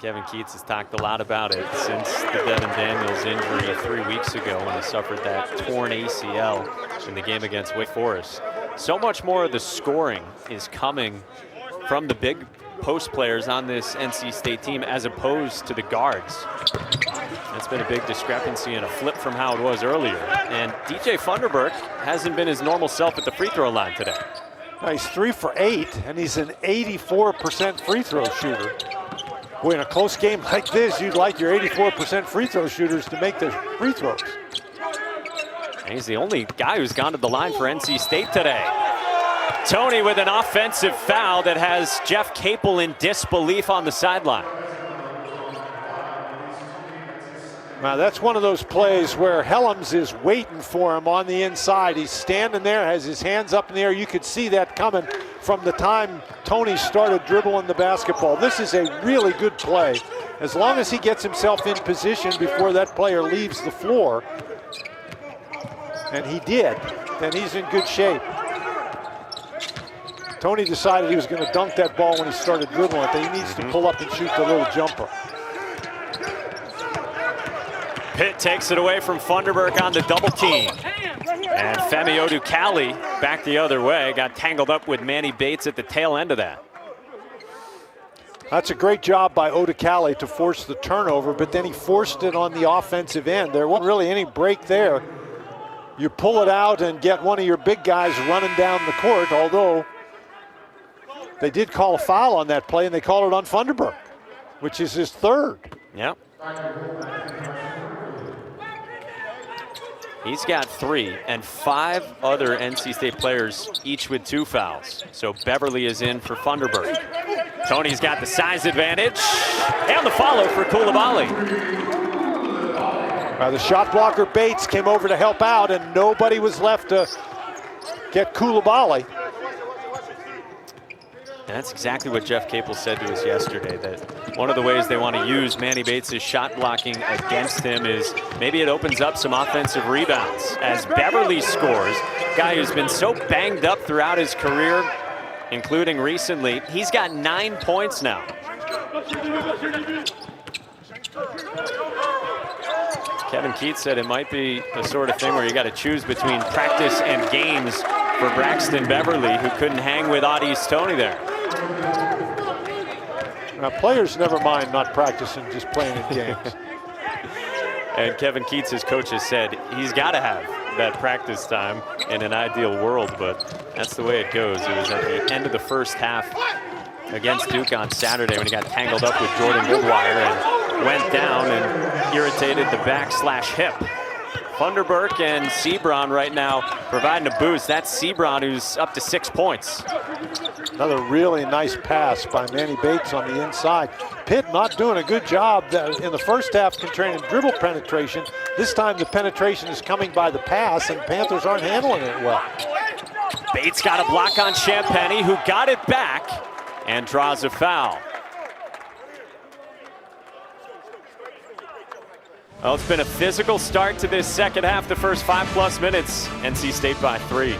Kevin Keats has talked a lot about it since the Devin Daniels injury 3 weeks ago when he suffered that torn ACL in the game against Wake Forest. So much more of the scoring is coming from the big post players on this NC State team as opposed to the guards. That's been a big discrepancy and a flip from how it was earlier. And DJ Funderburk hasn't been his normal self at the free throw line today.
Now he's 3 for 8, and he's an 84% free throw shooter. Boy, in a close game like this, you'd like your 84% free throw shooters to make their free throws.
And he's the only guy who's gone to the line for NC State today. Tony with an offensive foul that has Jeff Capel in disbelief on the sideline.
Now that's one of those plays where Helms is waiting for him on the inside. He's standing there, has his hands up in the air. You could see that coming from the time Tony started dribbling the basketball. This is a really good play. As long as he gets himself in position before that player leaves the floor, and he did, then he's in good shape. Tony decided he was going to dunk that ball when he started dribbling it, that he needs to pull up and shoot the little jumper.
Pitt takes it away from Funderburk on the double team. And Femi Odukali back the other way, got tangled up with Manny Bates at the tail end of that.
That's a great job by Odukali to force the turnover, but then he forced it on the offensive end. There wasn't really any break there. You pull it out and get one of your big guys running down the court, although they did call a foul on that play, and they called it on Funderburk, which is his 3rd.
Yep. He's got 3, and 5 other NC State players, each with 2 fouls. So Beverly is in for Funderburk. Tony's got the size advantage, and the follow for Koulibaly.
The shot blocker Bates came over to help out, and nobody was left to get Koulibaly.
That's exactly what Jeff Capel said to us yesterday, that one of the ways they want to use Manny Bates' shot blocking against him is maybe it opens up some offensive rebounds. As Beverly scores, guy who's been so banged up throughout his career, including recently, he's got 9 points now. Kevin Keats said it might be the sort of thing where you got to choose between practice and games for Braxton Beverly, who couldn't hang with Audie's Tony there.
Now, players never mind not practicing, just playing in games.
And Kevin Keats, his coach, has said he's got to have that practice time in an ideal world, but that's the way it goes. It was at the end of the first half against Duke on Saturday when he got tangled up with Jordan Goodwire and went down and irritated the back/hip. Funderburk and Sebron right now providing a boost. That's Sebron, who's up to 6 points.
Another really nice pass by Manny Bates on the inside. Pitt not doing a good job in the first half controlling dribble penetration. This time the penetration is coming by the pass, and Panthers aren't handling it well.
Bates got a block on Champagny, who got it back and draws a foul. Well, it's been a physical start to this second half. The first 5+ minutes, NC State by 3.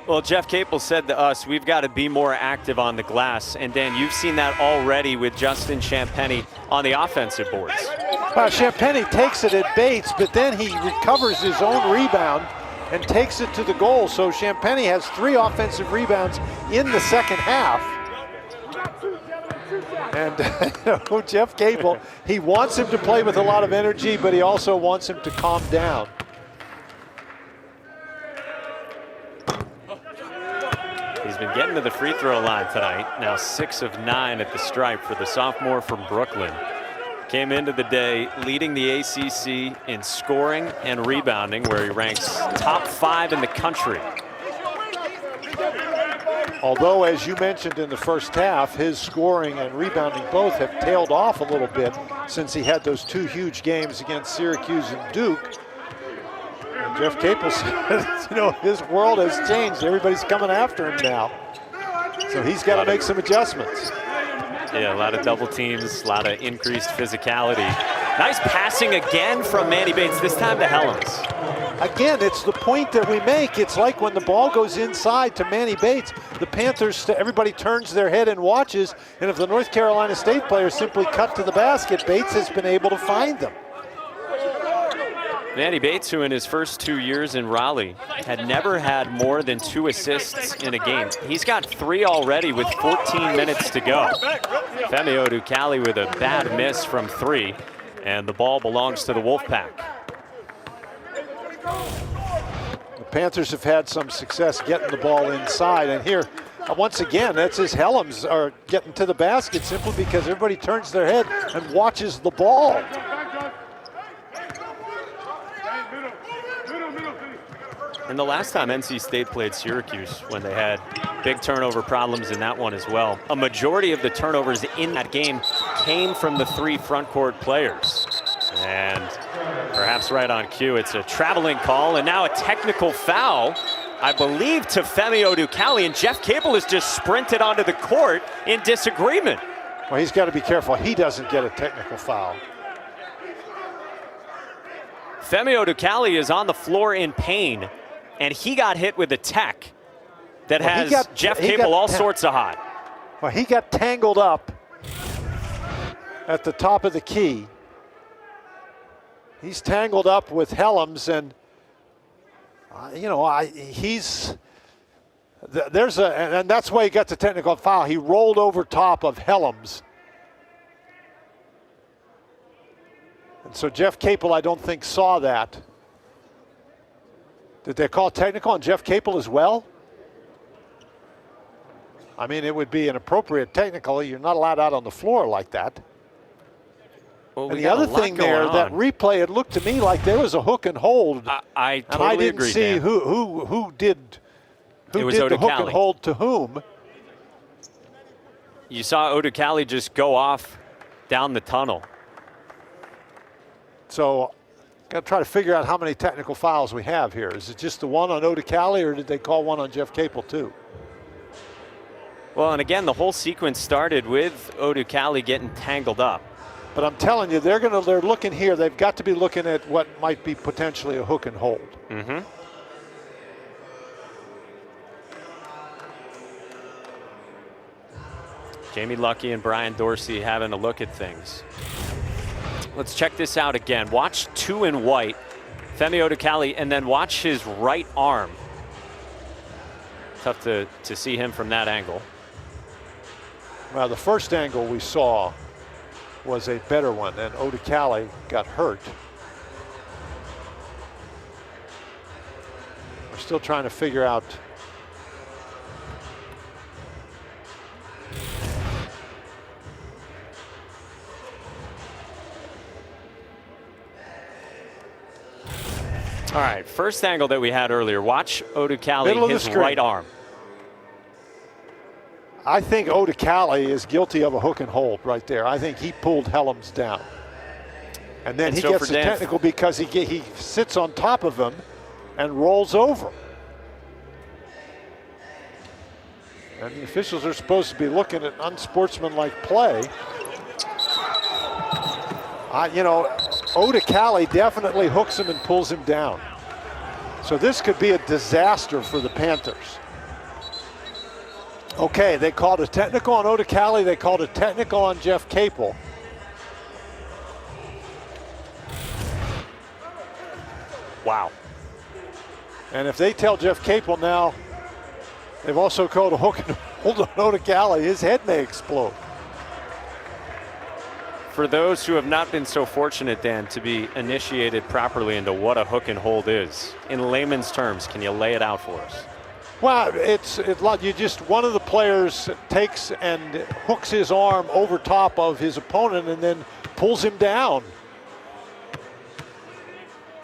Well, Jeff Capel said to us, we've got to be more active on the glass. And Dan, you've seen that already with Justin Champagny on the offensive boards.
Champagny takes it at Bates, but then he recovers his own rebound and takes it to the goal. So Champagny has 3 offensive rebounds in the second half. And Jeff Capel, he wants him to play with a lot of energy, but he also wants him to calm down.
He's been getting to the free throw line tonight. Now 6 of 9 at the stripe for the sophomore from Brooklyn. Came into the day leading the ACC in scoring and rebounding, where he ranks top 5 in the country.
Although, as you mentioned in the first half, his scoring and rebounding both have tailed off a little bit since he had those 2 huge games against Syracuse and Duke. And Jeff Capel says, his world has changed. Everybody's coming after him now. So he's got to make some adjustments.
Yeah, a lot of double teams, a lot of increased physicality. Nice passing again from Manny Bates, this time to Helms.
Again, it's the point that we make. It's like when the ball goes inside to Manny Bates, the Panthers, everybody turns their head and watches, and if the North Carolina State players simply cut to the basket, Bates has been able to find them.
Manny Bates, who in his first 2 years in Raleigh had never had more than 2 assists in a game. He's got 3 already with 14 minutes to go. Femi Odukale with a bad miss from 3, and the ball belongs to the Wolfpack.
The Panthers have had some success getting the ball inside, and here, once again, that's as Helms are getting to the basket simply because everybody turns their head and watches the ball.
And the last time NC State played Syracuse, when they had big turnover problems in that one as well, a majority of the turnovers in that game came from the 3 front court players. And perhaps right on cue, it's a traveling call, and now a technical foul, I believe, to Femi Odukale, and Jeff Capel has just sprinted onto the court in disagreement.
Well, he's got to be careful he doesn't get a technical foul.
Femi Odukale is on the floor in pain, and he got hit with a tech that has Jeff Capel all sorts of hot.
Well, he got tangled up at the top of the key. He's tangled up with Helms, and and that's why he got the technical foul. He rolled over top of Helms. And so Jeff Capel, I don't think, saw that. Did they call technical on Jeff Capel as well? I mean, it would be an appropriate technical. You're not allowed out on the floor like that.
Well,
and the other thing there, that replay, it looked to me like there was a hook and hold.
I totally agree,
and I didn't see who did the hook and hold to whom.
You saw Odukale just go off down the tunnel.
So, got to try to figure out how many technical fouls we have here. Is it just the one on Odukale, or did they call one on Jeff Capel too?
Well, and again, the whole sequence started with Odukale getting tangled up.
But I'm telling you, they're looking here. They've got to be looking at what might be potentially a hook and hold.
Mm-hmm. Jamie Luckey and Brian Dorsey having a look at things. Let's check this out again. Watch 2 in white, Femi Odukale, and then watch his right arm. Tough to see him from that angle.
Well, the first angle we saw was a better one, and Odukale got hurt. We're still trying to figure out
All right, first angle that we had earlier. Watch Odukale, his right arm.
I think Odukale is guilty of a hook and hold right there. I think he pulled Helms down. And then he gets the technical because he sits on top of him and rolls over. And the officials are supposed to be looking at unsportsmanlike play. Odukale definitely hooks him and pulls him down. So this could be a disaster for the Panthers. Okay, they called a technical on Odukale. They called a technical on Jeff Capel.
Wow.
And if they tell Jeff Capel now, they've also called a hook and hold on Odicali, his head may explode.
For those who have not been so fortunate, Dan, to be initiated properly into what a hook and hold is, in layman's terms, can you lay it out for us?
Well, it's you just, one of the players takes and hooks his arm over top of his opponent and then pulls him down.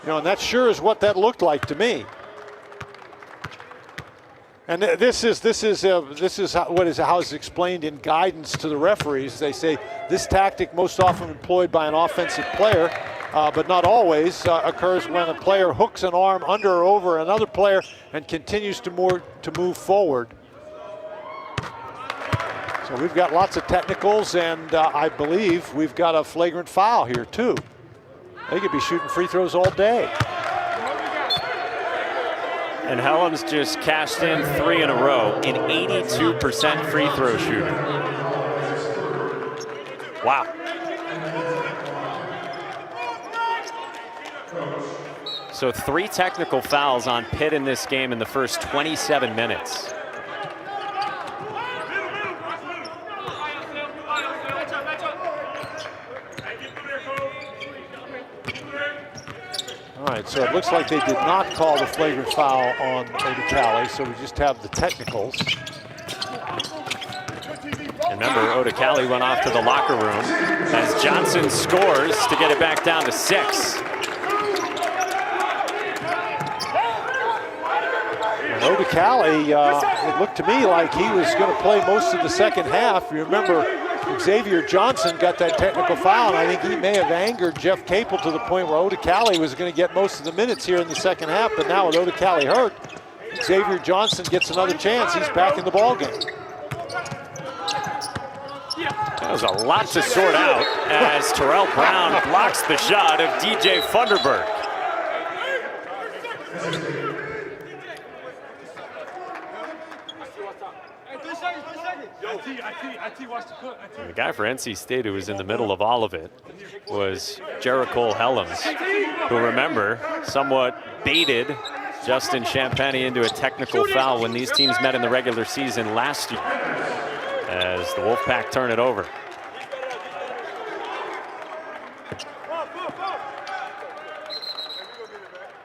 You know, and that sure is what that looked like to me. And this is how it's explained in guidance to the referees. They say this tactic, most often employed by an offensive player, but not always, occurs when a player hooks an arm under or over another player and continues to move forward. So we've got lots of technicals, and I believe we've got a flagrant foul here too. They could be shooting free throws all day.
And Helms just cashed in 3 in a row, an 82% free throw shooter. Wow. So 3 technical fouls on Pitt in this game in the first 27 minutes.
All right, so it looks like they did not call the flagrant foul on Odicali, so we just have the technicals.
Remember, Odicali went off to the locker room as Johnson scores to get it back down to 6.
And Odicali, it looked to me like he was going to play most of the second half. You remember, Xavier Johnson got that technical foul, and I think he may have angered Jeff Capel to the point where Odicali was going to get most of the minutes here in the second half. But now with Odicali hurt, Xavier Johnson gets another chance. He's back in the ballgame.
That was a lot to sort out as Terrell Brown blocks the shot of DJ Funderburg. The guy for NC State who was in the middle of all of it was Jericho Helms, who, remember, somewhat baited Justin Champagnie into a technical foul when these teams met in the regular season last year as the Wolfpack turn it over.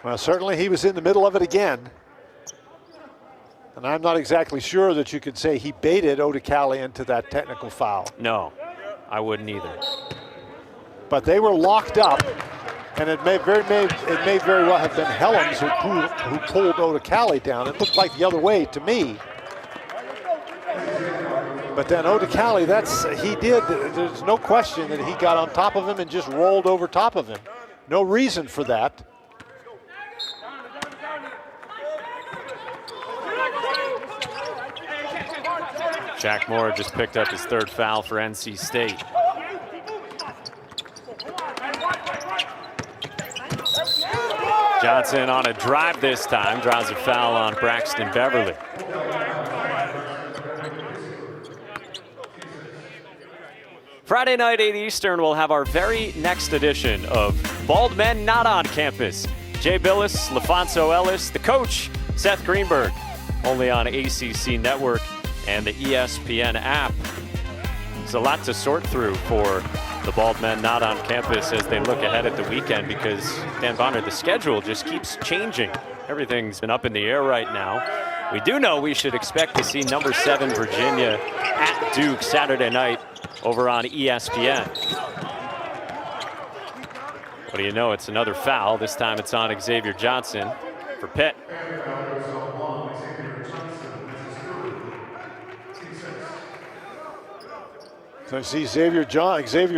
Well, certainly he was in the middle of it again. And I'm not exactly sure that you could say he baited Odicali into that technical foul.
No, I wouldn't either.
But they were locked up, and it may very well have been Helms who pulled Odicali down. It looked like the other way to me. But then Odicali, there's no question that he got on top of him and just rolled over top of him. No reason for that.
Jack Moore just picked up his 3rd foul for NC State. Johnson on a drive this time, draws a foul on Braxton Beverly. Friday night, 8 Eastern, we'll have our very next edition of Bald Men Not on Campus. Jay Billis, LaFonso Ellis, the coach, Seth Greenberg, only on ACC Network and the ESPN app. There's a lot to sort through for the Bald Men Not on Campus as they look ahead at the weekend because, Dan Bonner, the schedule just keeps changing. Everything's been up in the air right now. We do know we should expect to see number 7 Virginia at Duke Saturday night over on ESPN. What do you know? It's another foul. This time it's on Xavier Johnson for Pitt.
So I see Xavier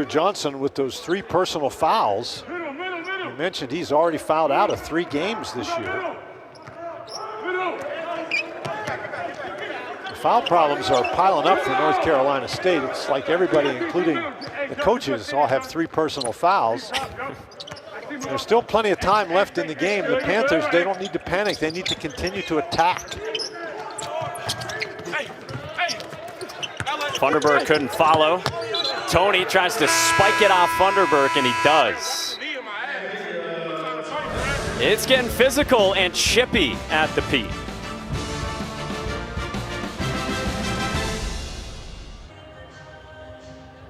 Johnson with those 3 personal fouls. You mentioned he's already fouled out of 3 games this year. The foul problems are piling up for North Carolina State. It's like everybody, including the coaches, all have 3 personal fouls. There's still plenty of time left in the game. The Panthers, they don't need to panic. They need to continue to attack.
Funderburg couldn't follow. Tony tries to spike it off Funderburg, and he does. It's getting physical and chippy at the Pete.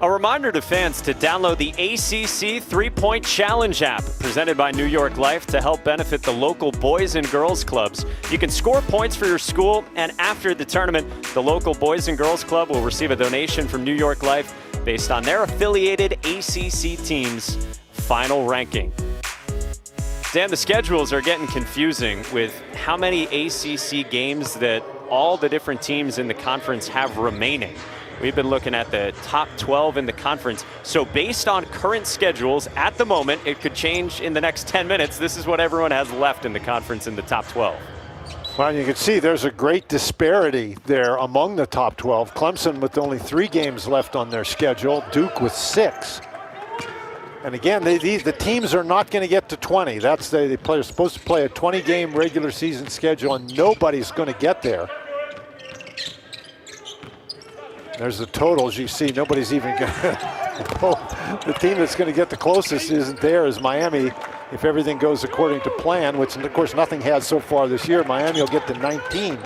A reminder to fans to download the ACC 3-Point Challenge app presented by New York Life to help benefit the local boys and girls clubs. You can score points for your school, and after the tournament, the local boys and girls club will receive a donation from New York Life based on their affiliated ACC team's final ranking. Dan, the schedules are getting confusing with how many ACC games that all the different teams in the conference have remaining. We've been looking at the top 12 in the conference. So based on current schedules at the moment, it could change in the next 10 minutes. This is what everyone has left in the conference in the top 12.
Well, you can see there's a great disparity there among the top 12. Clemson with only 3 games left on their schedule. Duke with 6. And again, the teams are not going to get to 20. They're supposed to play a 20-game regular season schedule, and nobody's going to get there. There's the totals. You see, nobody's even going to. The team that's going to get the closest isn't there is Miami. If everything goes according to plan, which of course nothing has so far this year, Miami will get to 19.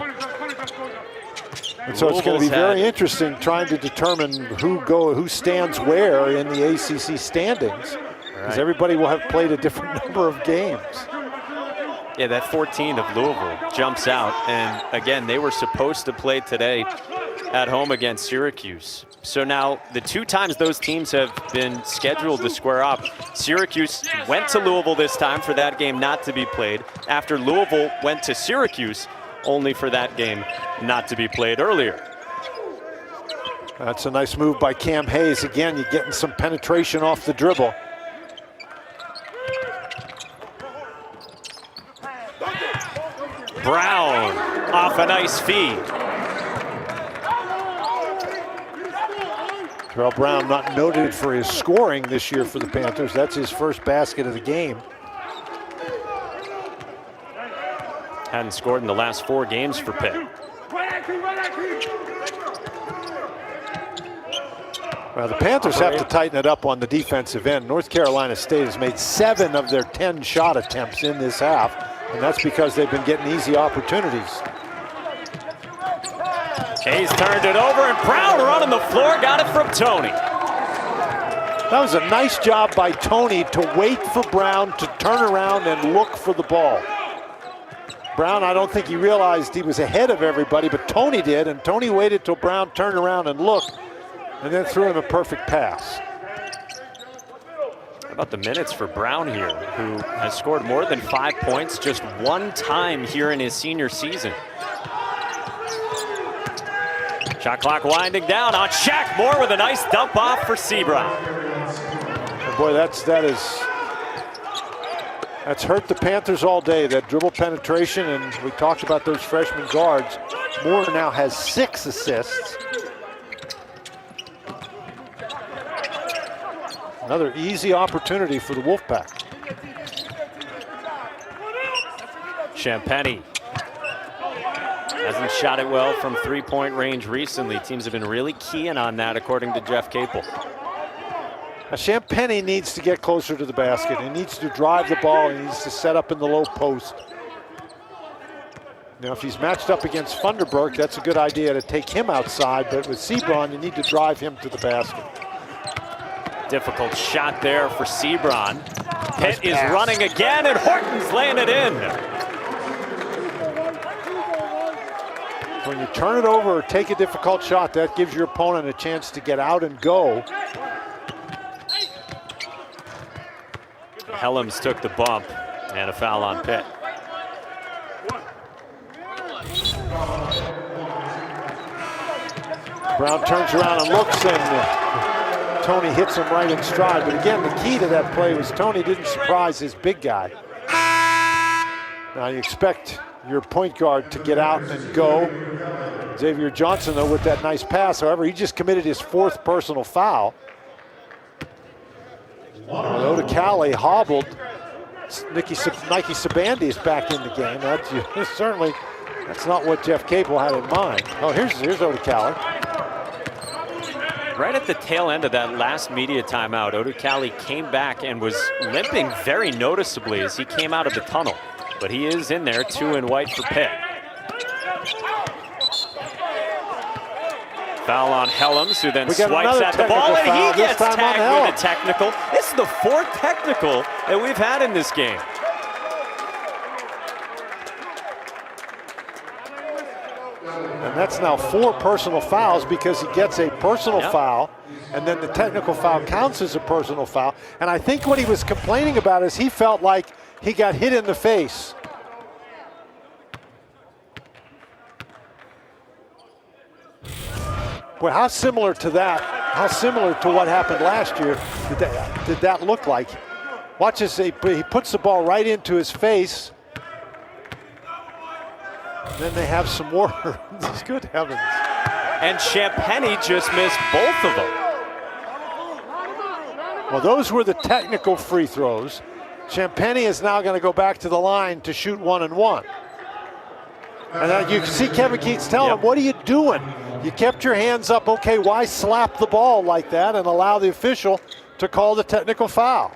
And so it's going to be very interesting trying to determine who stands where in the ACC standings, because everybody will have played a different number of games.
Yeah, that 14 of Louisville jumps out, and again, they were supposed to play today at home against Syracuse. So now the 2 times those teams have been scheduled to square up, Syracuse went to Louisville this time for that game not to be played, after Louisville went to Syracuse only for that game not to be played earlier.
That's a nice move by Cam Hayes. Again, you're getting some penetration off the dribble.
Brown off a nice feed.
Terrell Brown not noted for his scoring this year for the Panthers. That's his first basket of the game.
Hadn't scored in the last 4 games for Pitt.
Well, the Panthers have to tighten it up on the defensive end. North Carolina State has made 7 of their 10 shot attempts in this half, and that's because they've been getting easy opportunities.
Hayes turned it over, and Brown running the floor, got it from Tony.
That was a nice job by Tony to wait for Brown to turn around and look for the ball. Brown, I don't think he realized he was ahead of everybody, but Tony did, and Tony waited till Brown turned around and looked, and then threw him a perfect pass.
How about the minutes for Brown here, who has scored more than 5 points just 1 time here in his senior season. Shot clock winding down on Shaq Moore with a nice dump off for Sebron.
And boy, that's hurt the Panthers all day, that dribble penetration, and we talked about those freshman guards. Moore now has 6 assists. Another easy opportunity for the Wolfpack.
Champagny hasn't shot it well from 3-point range recently. Teams have been really keying on that, according to Jeff Capel.
Now, Champagny needs to get closer to the basket. He needs to drive the ball. He needs to set up in the low post. Now, if he's matched up against Funderburk, that's a good idea to take him outside. But with Sebron, you need to drive him to the basket.
Difficult shot there for Sebron. Pitt is running again, and Horton's laying it in.
When you turn it over or take a difficult shot, that gives your opponent a chance to get out and go.
Helms took the bump, and a foul on Pitt.
Brown turns around and looks, and Tony hits him right in stride. But again, the key to that play was Tony didn't surprise his big guy. Now you expect your point guard to get out and go. Xavier Johnson, though, with that nice pass. However, he just committed his 4th personal foul. Oda Cali hobbled. Nike Sabandi is back in the game. That's not what Jeff Capel had in mind. Oh, here's Oda Cali.
Right at the tail end of that last media timeout, Odukali came back and was limping very noticeably as he came out of the tunnel. But he is in there, 2 in white for Pitt. Foul on Helms, who then swipes at the ball, and he gets tagged with a technical. This is the 4th technical that we've had in this game.
And that's now 4 personal fouls because he gets a personal foul, and then the technical foul counts as a personal foul. And I think what he was complaining about is he felt like he got hit in the face. Well, how similar to that, how similar to what happened last year did that look like? Watch as he puts the ball right into his face. Then they have some more. Good heavens.
And Champagny just missed both of them.
Well, those were the technical free throws. Champagny is now going to go back to the line to shoot 1 and 1. And you can see Kevin Keats telling him, what are you doing? You kept your hands up. Okay, why slap the ball like that and allow the official to call the technical foul?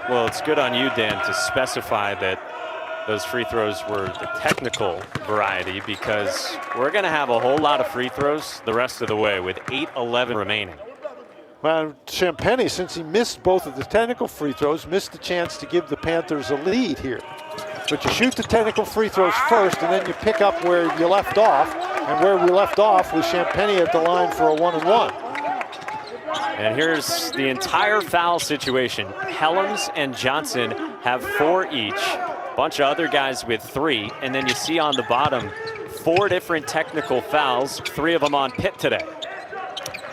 Well, it's good on you, Dan, to specify that those free throws were the technical variety, because we're going to have a whole lot of free throws the rest of the way with 8:11 remaining.
Well, Champagny, since he missed both of the technical free throws, missed the chance to give the Panthers a lead here. But you shoot the technical free throws first, and then you pick up where you left off. And where we left off was Champagny at the line for a 1 and 1.
And here's the entire foul situation. Helms and Johnson have 4 each. Bunch of other guys with 3. And then you see on the bottom 4 different technical fouls, 3 of them on Pitt today.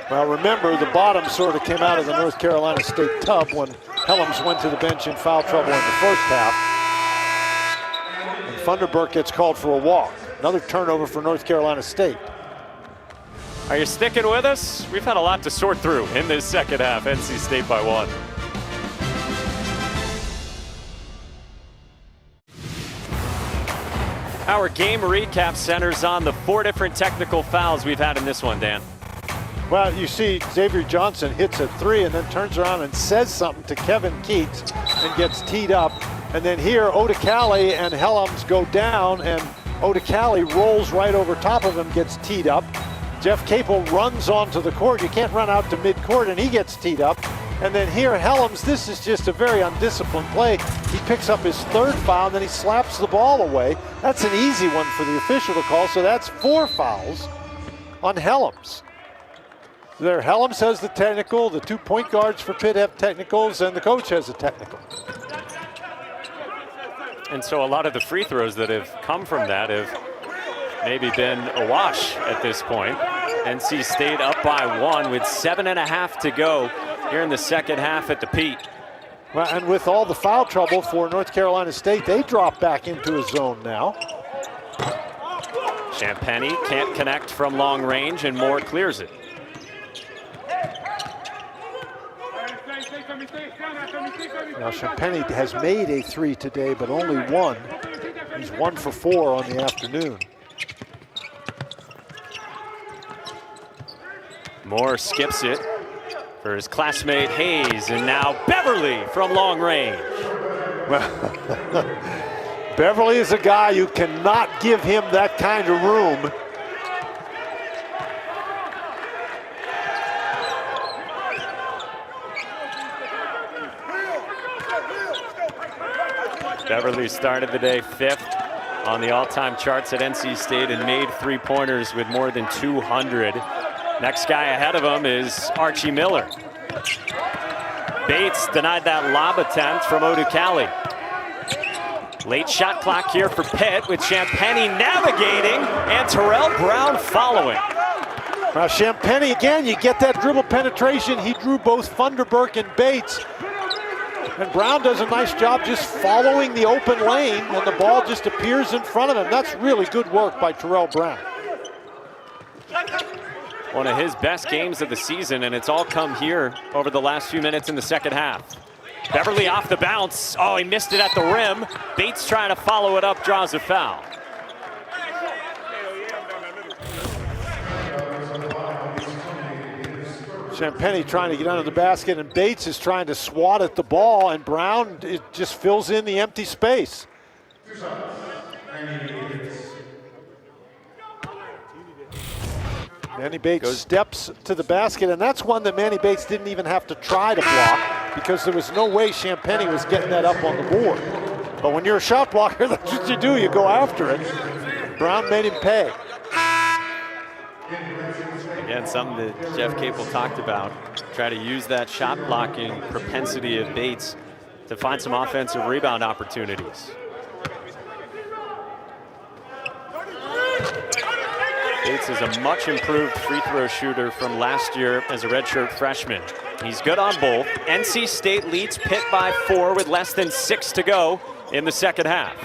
Well, remember, the bottom sort of came out of the North Carolina State tub when Helms went to the bench in foul trouble in the first half. And Funderburk gets called for a walk. Another turnover for North Carolina State.
Are you sticking with us? We've had a lot to sort through in this second half. NC State by 1. Our game recap centers on the 4 different technical fouls we've had in this one, Dan.
Well, you see Xavier Johnson hits a 3 and then turns around and says something to Kevin Keats and gets teed up. And then here, Odukali and Helms go down, and Odukali rolls right over top of him, gets teed up. Jeff Capel runs onto the court. You can't run out to midcourt, and he gets teed up. And then here, Helms, this is just a very undisciplined play. He picks up his 3rd foul, and then he slaps the ball away. That's an easy one for the official to call, so that's 4 fouls on Helms. There, Helms has the technical, the 2 point guards for Pitt have technicals, and the coach has a technical.
And so a lot of the free throws that have come from that have maybe been a wash at this point. NC State up by 1 with 7.5 to go here in the second half at the Pete.
Well, and with all the foul trouble for North Carolina State, they drop back into a zone now.
Champagny can't connect from long range, and Moore clears it.
Now Champagny has made a 3 today, but only 1. He's 1 for 4 on the afternoon.
Moore skips it for his classmate Hayes, and now Beverly from long range.
Well, Beverly is a guy you cannot give him that kind of room.
Beverly started the day 5th on the all-time charts at NC State and made 3-pointers with more than 200. Next guy ahead of him is Archie Miller. Bates denied that lob attempt from Odukali. Late shot clock here for Pitt with Champagny navigating and Terrell Brown following.
Now Champagny, again, you get that dribble penetration. He drew both Funderburk and Bates. And Brown does a nice job just following the open lane, and the ball just appears in front of him. That's really good work by Terrell Brown.
One of his best games of the season, and it's all come here over the last few minutes in the second half. Beverly off the bounce. Oh, he missed it at the rim. Bates trying to follow it up, draws a foul.
Champagny trying to get under the basket, and Bates is trying to swat at the ball, and Brown just fills in the empty space. Manny Bates steps to the basket, and that's one that Manny Bates didn't even have to try to block because there was no way Champagny was getting that up on the board. But when you're a shot blocker, that's what you do, you go after it. Brown made him pay.
Again, something that Jeff Capel talked about. Try to use that shot blocking propensity of Bates to find some offensive rebound opportunities. Bates is a much improved free throw shooter from last year as a redshirt freshman. He's good on both. NC State leads Pitt by 4 with less than 6 to go in the second half.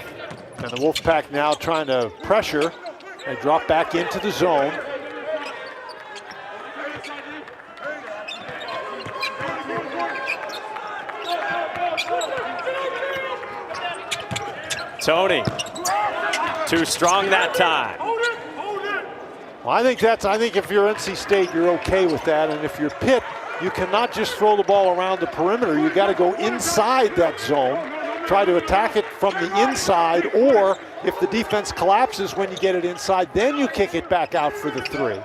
And the Wolfpack now trying to pressure. They drop back into the zone.
Tony, too strong that time.
Well, I think if you're NC State, you're okay with that. And if you're Pitt, you cannot just throw the ball around the perimeter. You got to go inside that zone, try to attack it from the inside, or if the defense collapses when you get it inside, then you kick it back out for the 3.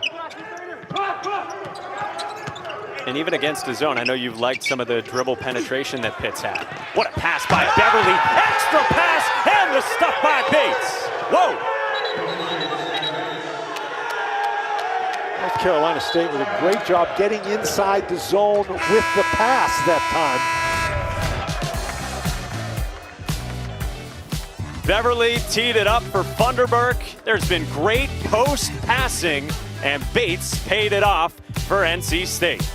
And even against the zone, I know you've liked some of the dribble penetration that Pitt's had. What a pass by Beverly. Extra pass and the stuff by Bates. Whoa.
North Carolina State with a great job getting inside the zone with the pass that
time. Beverly teed it up for Funderburk. There's been great post passing, and Bates paid it off for NC State.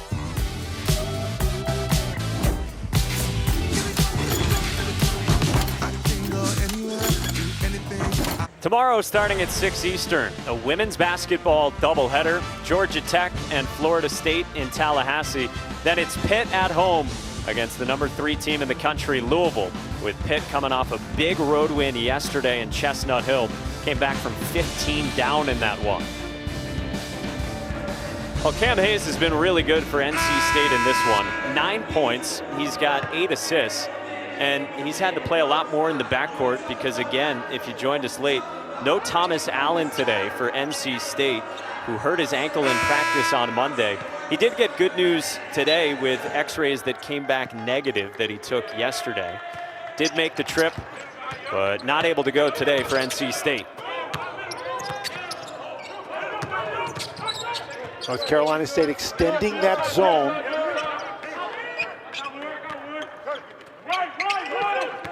Tomorrow, starting at 6 Eastern, a women's basketball doubleheader, Georgia Tech and Florida State in Tallahassee. Then it's Pitt at home against the number 3 team in the country, Louisville, with Pitt coming off a big road win yesterday in Chestnut Hill. Came back from 15 down in that one. Well, Cam Hayes has been really good for NC State in this one. 9 points, he's got 8 assists. And he's had to play a lot more in the backcourt because, again, if you joined us late, no Thomas Allen today for NC State, who hurt his ankle in practice on Monday. He did get good news today with x-rays that came back negative that he took yesterday. Did make the trip, but not able to go today for NC State.
North Carolina State extending that zone.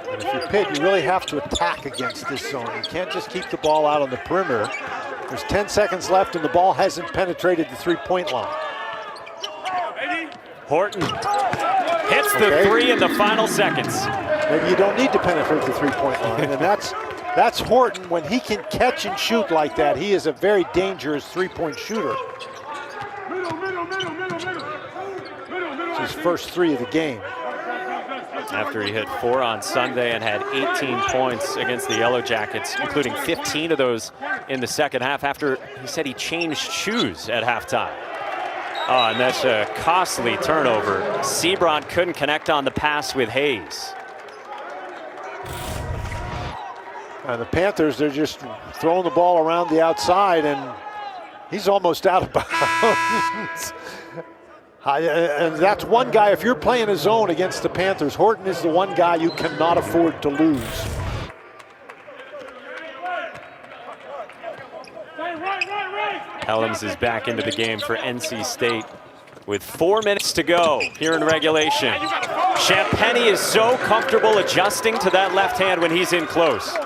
And if you're Pitt, you really have to attack against this zone. You can't just keep the ball out on the perimeter. There's 10 seconds left and the ball hasn't penetrated the 3-point line.
Horton hits the 3 in the final seconds.
Maybe you don't need to penetrate the 3-point line, and that's Horton. When he can catch and shoot like that, he is a very dangerous 3-point shooter. It's his first 3 of the game.
After he hit 4 on Sunday and had 18 points against the Yellow Jackets, including 15 of those in the second half after he said he changed shoes at halftime. Oh, and that's a costly turnover. Sebron couldn't connect on the pass with Hayes.
And the Panthers, they're just throwing the ball around the outside, and he's almost out of bounds. And that's one guy, if you're playing a zone against the Panthers, Horton is the one guy you cannot afford to lose.
Helms is back into the game for NC State with 4 minutes to go here in regulation. Champagny is so comfortable adjusting to that left hand when he's in close.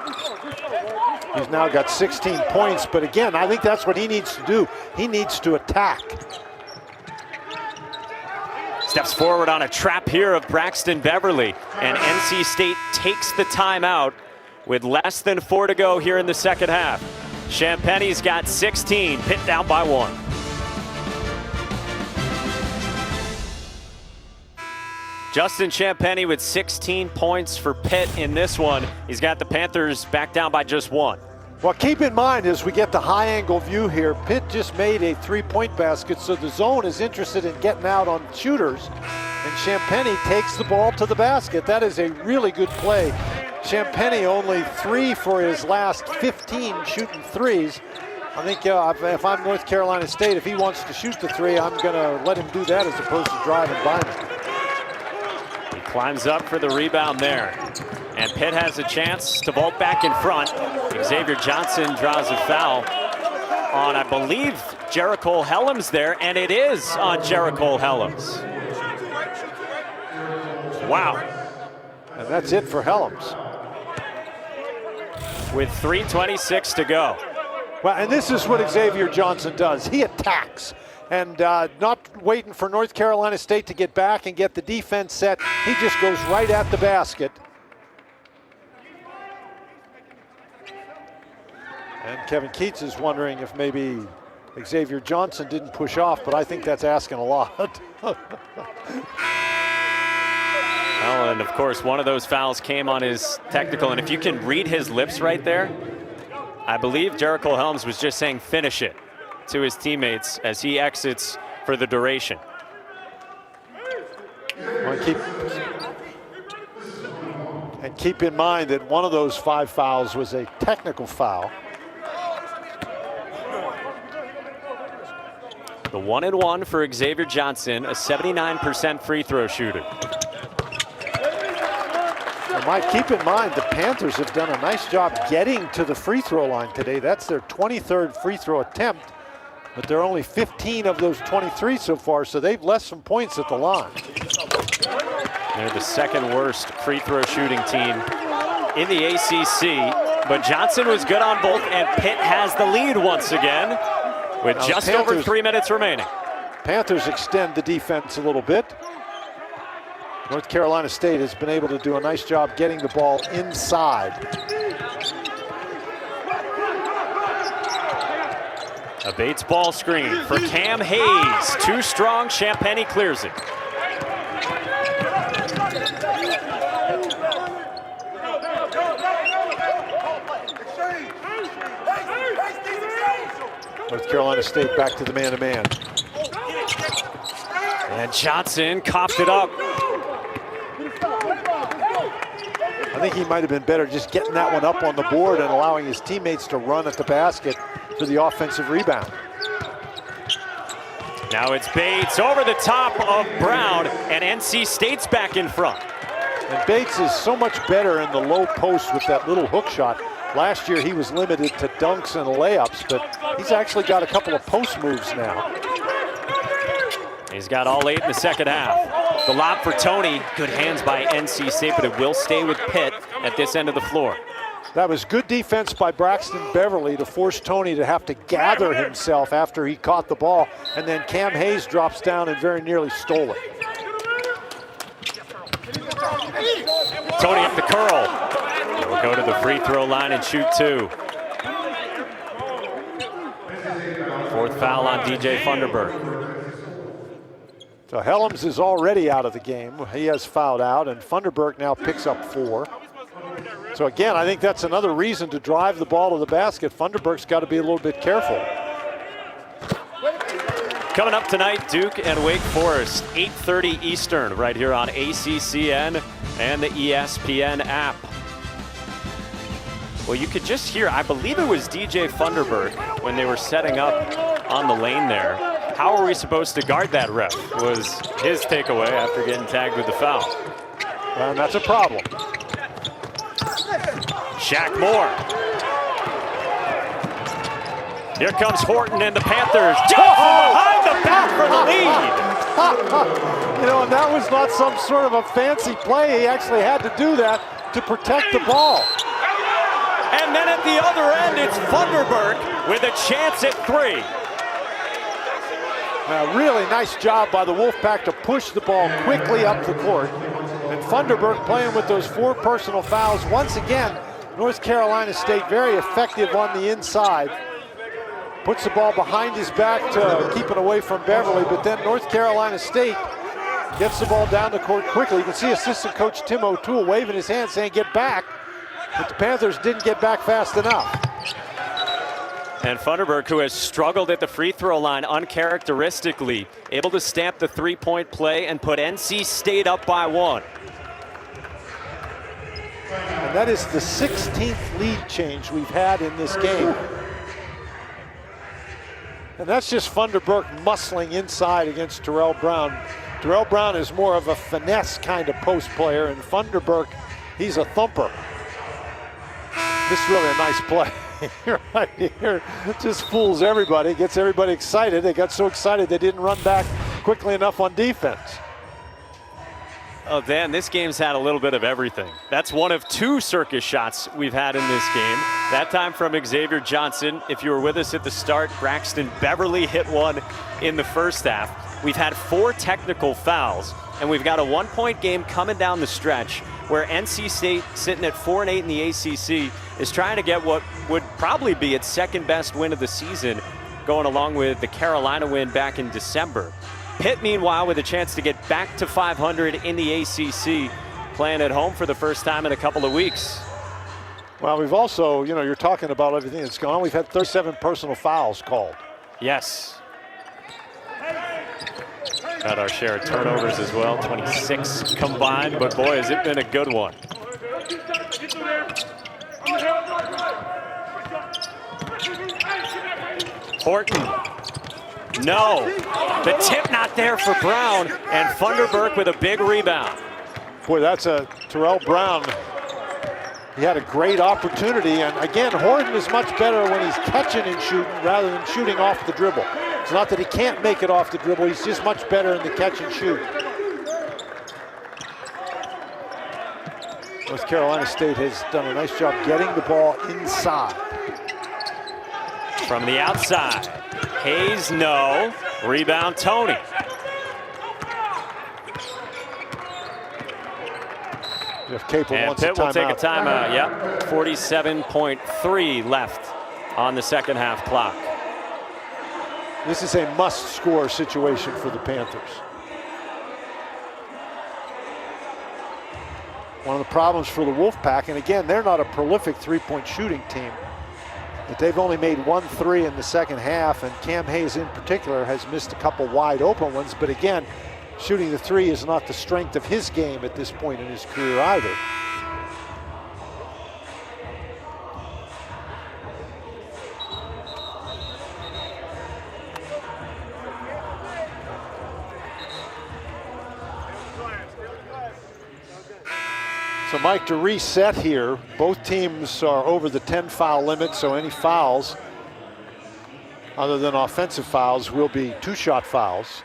He's now got 16 points, but again, I think that's what he needs to do. He needs to attack.
Steps forward on a trap here of Braxton Beverly, and NC State takes the timeout with less than 4 to go here in the second half. Champagny's got 16, Pitt down by 1. Justin Champagnie with 16 points for Pitt in this one. He's got the Panthers back down by just 1.
Well, keep in mind as we get the high-angle view here, Pitt just made a 3-point basket, so the zone is interested in getting out on shooters, and Champagnie takes the ball to the basket. That is a really good play. Champagnie only 3 for his last 15 shooting threes. I think if I'm North Carolina State, if he wants to shoot the 3, I'm going to let him do that as opposed to driving by me.
He climbs up for the rebound there. And Pitt has a chance to vault back in front. Xavier Johnson draws a foul on, I believe, Jericho Helms there, and it is on Jericho Helms. Wow.
And that's it for Helms.
With 3:26 to go.
Well, and this is what Xavier Johnson does. He attacks. And not waiting for North Carolina State to get back and get the defense set. He just goes right at the basket. And Kevin Keats is wondering if maybe Xavier Johnson didn't push off, but I think that's asking a lot.
Well, and of course, one of those fouls came on his technical, and if you can read his lips right there, I believe Jericho Helms was just saying finish it to his teammates as he exits for the duration.
Keep in mind that one of those 5 fouls was a technical foul.
The 1-and-1 for Xavier Johnson, a 79% free throw shooter.
Mike, keep in mind the Panthers have done a nice job getting to the free throw line today. That's their 23rd free throw attempt, but they're only 15 of those 23 so far, so they've left some points at the line.
They're the 2nd worst free throw shooting team in the ACC, but Johnson was good on both, and Pitt has the lead once again with just over 3 minutes remaining.
Panthers extend the defense a little bit. North Carolina State has been able to do a nice job getting the ball inside.
A Bates ball screen for Cam Hayes. Too strong, Champagnie clears it.
North Carolina State back to the man-to-man.
And Johnson coughed it up.
I think he might have been better just getting that one up on the board and allowing his teammates to run at the basket for the offensive rebound.
Now it's Bates over the top of Brown, and NC State's back in front.
And Bates is so much better in the low post with that little hook shot. Last year he was limited to dunks and layups, but he's actually got a couple of post moves now.
He's got all 8 in the second half. The lob for Tony, good hands by NC State, but it will stay with Pitt at this end of the floor.
That was good defense by Braxton Beverly to force Tony to have to gather himself after he caught the ball, and then Cam Hayes drops down and very nearly stole it.
Tony up the curl. We'll go to the free throw line and shoot 2. 4th foul on DJ Funderburk.
So Helms is already out of the game. He has fouled out, and Funderburk now picks up 4. So again, I think that's another reason to drive the ball to the basket. Funderburk's got to be a little bit careful.
Coming up tonight, Duke and Wake Forest, 8:30 Eastern, right here on ACCN and the ESPN app. Well, you could just hear, I believe it was DJ Funderburk when they were setting up on the lane there. How are we supposed to guard that ref? Was his takeaway after getting tagged with the foul.
And that's a problem.
Shaq Moore. Here comes Horton and the Panthers. Johnson behind the back for the lead.
You know, and that was not some sort of a fancy play. He actually had to do that to protect the ball.
And then at the other end, it's Funderburk with a chance at 3.
Really nice job by the Wolfpack to push the ball quickly up the court. And Funderburk playing with those 4 personal fouls. Once again, North Carolina State very effective on the inside. Puts the ball behind his back to keep it away from Beverly, but then North Carolina State Gets the ball down the court quickly. You can see assistant coach Tim O'Toole waving his hand saying get back, but the Panthers didn't get back fast enough.
And Funderburk, who has struggled at the free throw line uncharacteristically, able to stamp the three-point play and put NC State up by 1.
And that is the 16th lead change we've had in this game. And that's just Funderburk muscling inside against Terrell Brown. Terrell Brown is more of a finesse kind of post player, and Funderburk, he's a thumper. This is really a nice play. Right here, it just fools everybody, gets everybody excited. They got so excited they didn't run back quickly enough on defense.
Oh, Dan, this game's had a little bit of everything. That's one of 2 circus shots we've had in this game. That time from Xavier Johnson. If you were with us at the start, Braxton Beverly hit one in the first half. We've had 4 technical fouls, and we've got a 1-point game coming down the stretch where NC State, sitting at 4-8 in the ACC, is trying to get what would probably be its second best win of the season, going along with the Carolina win back in December. Pitt, meanwhile, with a chance to get back to 500 in the ACC, playing at home for the first time in a couple of weeks.
Well, we've also, you know, you're talking about everything that's gone on. We've had 37 personal fouls called.
Yes. Got our share of turnovers as well, 26 combined, but boy, has it been a good one. Horton. No. The tip not there for Brown, and Funderburk with a big rebound.
Boy, that's a Terrell Brown. He had a great opportunity, and again, Horton is much better when he's catching and shooting rather than shooting off the dribble. It's not that he can't make it off the dribble, he's just much better in the catch and shoot. North Carolina State has done a nice job getting the ball inside.
From the outside, Hayes, no. Rebound, Tony.
Jeff Capel
and
wants
Pitt will take a
timeout.
timeout, yep. 47.3 left on the second half clock.
This is a must-score situation for the Panthers. One of the problems for the Wolfpack, and again, they're not a prolific three-point shooting team, but they've only made 1 3 in the second half, and Cam Hayes in particular has missed a couple wide open ones, but again, shooting the 3 is not the strength of his game at this point in his career either. So Mike, to reset here, both teams are over the 10 foul limit, so any fouls other than offensive fouls will be 2-shot fouls,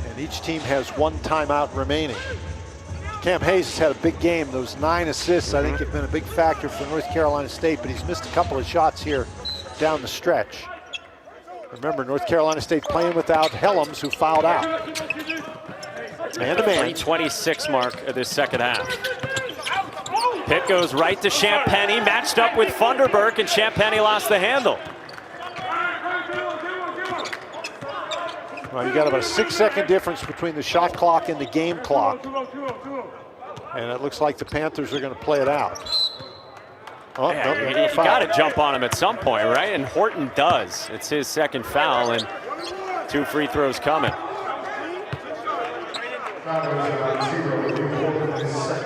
and each team has 1 timeout remaining. Cam Hayes has had a big game. Those 9 assists I think have been a big factor for North Carolina State, but he's missed a couple of shots here down the stretch. Remember, North Carolina State playing without Helms, who fouled out. Man-to-man.
3:26 mark of this second half. Pitt goes right to Champagny, matched up with Funderburk, and Champagny lost the handle.
Well, you got about a 6-second difference between the shot clock and the game clock. And it looks like the Panthers are going to play it out. Oh,
Yeah,
no,
you got to jump on him at some point, right? And Horton does. It's his second foul, and 2 free throws coming.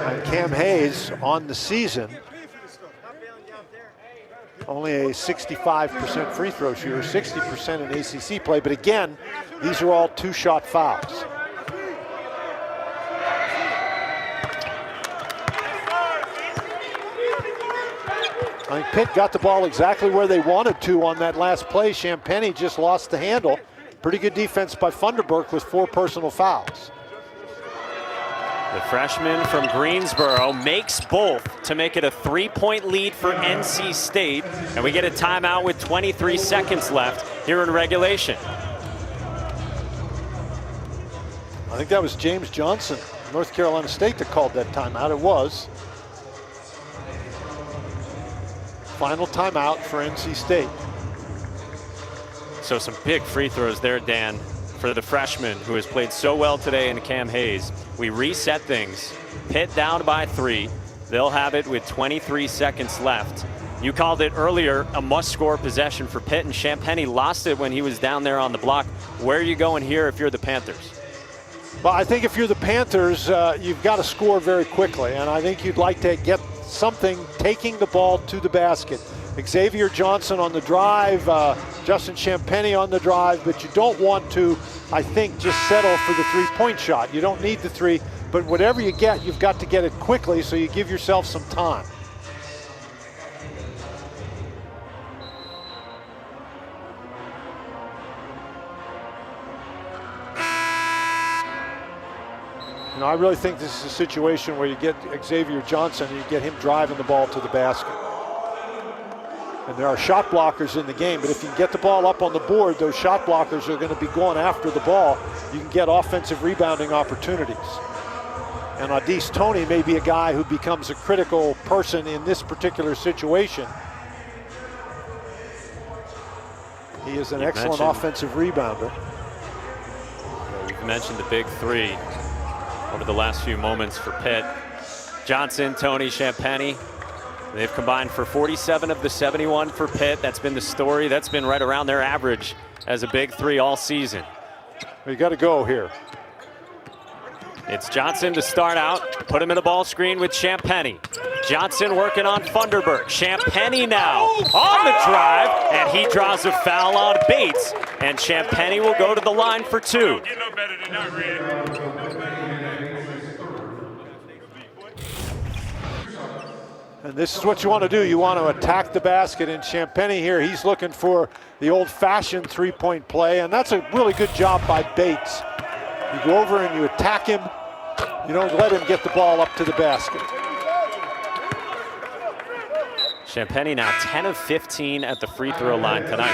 And Cam Hayes on the season, only a 65% free throw shooter, 60% in ACC play. But again, these are all 2-shot fouls. I think Pitt got the ball exactly where they wanted to on that last play. Champagny just lost the handle. Pretty good defense by Funderburk with 4 personal fouls.
The freshman from Greensboro makes both to make it a 3-point lead for NC State, and we get a timeout with 23 seconds left here in regulation.
I think that was James Johnson, North Carolina State, that called that timeout. It was. Final timeout for NC State.
So some big free throws there, Dan, for the freshman who has played so well today in Cam Hayes. We reset things. Pitt down by 3. They'll have it with 23 seconds left. You called it earlier a must-score possession for Pitt, and Champagnie lost it when he was down there on the block. Where are you going here if you're the Panthers?
Well, I think if you're the Panthers, you've got to score very quickly, and I think you'd like to get something taking the ball to the basket. Xavier Johnson on the drive, Justin Champagnie on the drive, but you don't want to, I think, just settle for the three-point shot. You don't need the three, but whatever you get, you've got to get it quickly so you give yourself some time. You know, I really think this is a situation where you get Xavier Johnson and you get him driving the ball to the basket. And there are shot blockers in the game, but if you can get the ball up on the board, those shot blockers are going to be going after the ball. You can get offensive rebounding opportunities. And Au'Diese Toney may be a guy who becomes a critical person in this particular situation. He is an excellent offensive rebounder.
We've mentioned the big three over the last few moments for Pitt. Johnson, Toney, Champagnie. They've combined for 47 of the 71 for Pitt. That's been the story. That's been right around their average as a big three all season.
We got to go here.
It's Johnson to start out. Put him in a ball screen with Champagnie. Johnson working on Funderburk. Champagnie now on the drive, and he draws a foul on Bates. And Champagnie will go to the line for 2.
And this is what you want to do. You want to attack the basket. And Champagnie here, he's looking for the old-fashioned three-point play, and that's a really good job by Bates. You go over and you attack him. You don't let him get the ball up to the basket.
Champagnie now 10 of 15 at the free throw line tonight.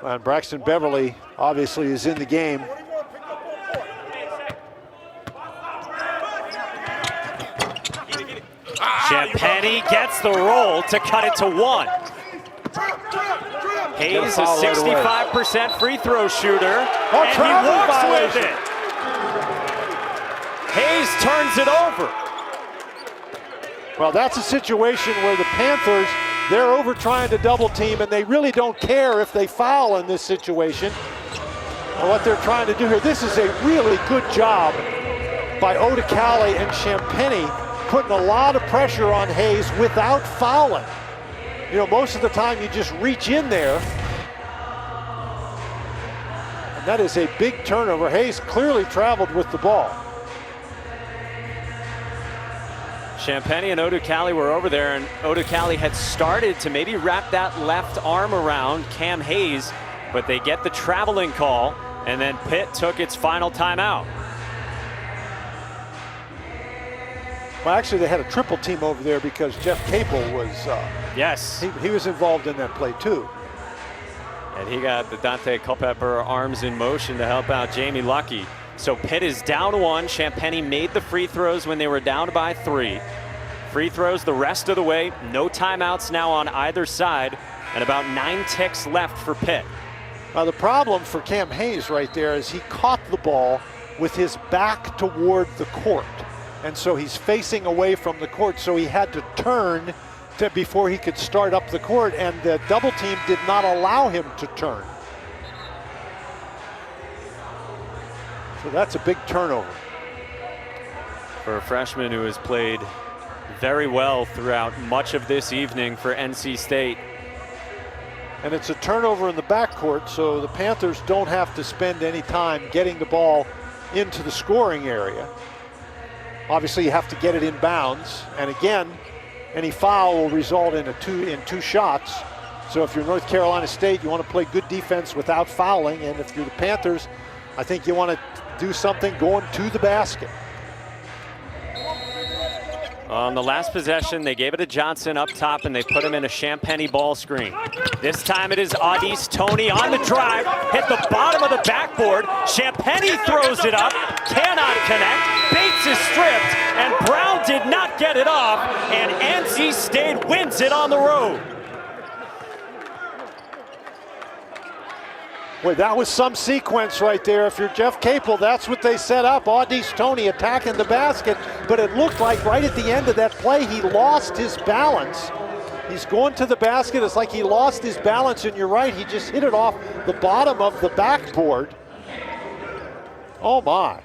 And Braxton Beverly obviously is in the game.
Champagnie gets the roll to cut it to 1. Hayes, a 65% free throw shooter, and he walks with it. Hayes turns it over.
Well, that's a situation where the Panthers, they're over trying to double team, and they really don't care if they foul in this situation. And what they're trying to do here, this is a really good job by Odicali and Champagnie, putting a lot of pressure on Hayes without fouling. You know, most of the time you just reach in there. And that is a big turnover. Hayes clearly traveled with the ball.
Champagnie and Odicali were over there, and Odicali had started to maybe wrap that left arm around Cam Hayes, but they get the traveling call, and then Pitt took its final timeout.
Well, actually, they had a triple team over there because Jeff Capel was,
yes,
he was involved in that play too.
And he got the Dante Culpepper arms in motion to help out Jamie Lucky. So Pitt is down 1. Champagnie made the free throws when they were down by 3. Free throws the rest of the way. No timeouts now on either side, and about 9 ticks left for Pitt.
Now the problem for Cam Hayes right there is he caught the ball with his back toward the court. And so he's facing away from the court, so he had to turn before he could start up the court, and the double team did not allow him to turn. So that's a big turnover.
For a freshman who has played very well throughout much of this evening for NC State.
And it's a turnover in the backcourt, so the Panthers don't have to spend any time getting the ball into the scoring area. Obviously, you have to get it in bounds, and again, any foul will result in two shots. So if you're North Carolina State, you want to play good defense without fouling, and if you're the Panthers, I think you want to do something going to the basket.
On the last possession, they gave it to Johnson up top, and they put him in a Champagnie ball screen. This time it is Au'Diese Toney on the drive, hit the bottom of the backboard. Champagnie throws it up, cannot connect. Bates is stripped, and Brown did not get it off, and NC State wins it on the road.
Boy, that was some sequence right there. If you're Jeff Capel, that's what they set up. Audi's Tony attacking the basket, but it looked like right at the end of that play, he lost his balance. He's going to the basket. It's like he lost his balance, and you're right, he just hit it off the bottom of the backboard. Oh my.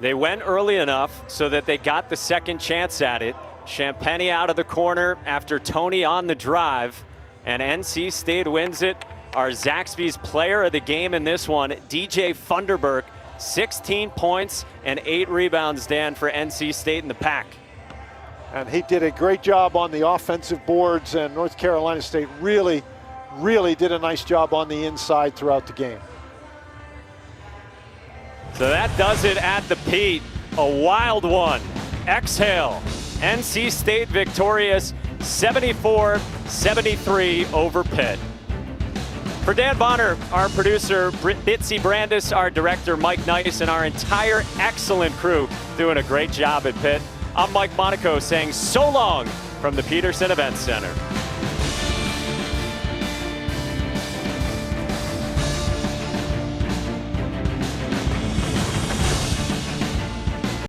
They went early enough so that they got the second chance at it. Champagny out of the corner after Tony on the drive, and NC State wins it. Our Zaxby's player of the game in this one, DJ Funderburk, 16 points and 8 rebounds, Dan, for NC State in the pack.
And he did a great job on the offensive boards, and North Carolina State really did a nice job on the inside throughout the game.
So that does it at the Pete. A wild one. Exhale. NC State victorious 74-73 over Pitt. For Dan Bonner, our producer, Bitsy Brandis, our director, Mike Nice, and our entire excellent crew doing a great job at Pitt, I'm Mike Monaco saying so long from the Petersen Event Center.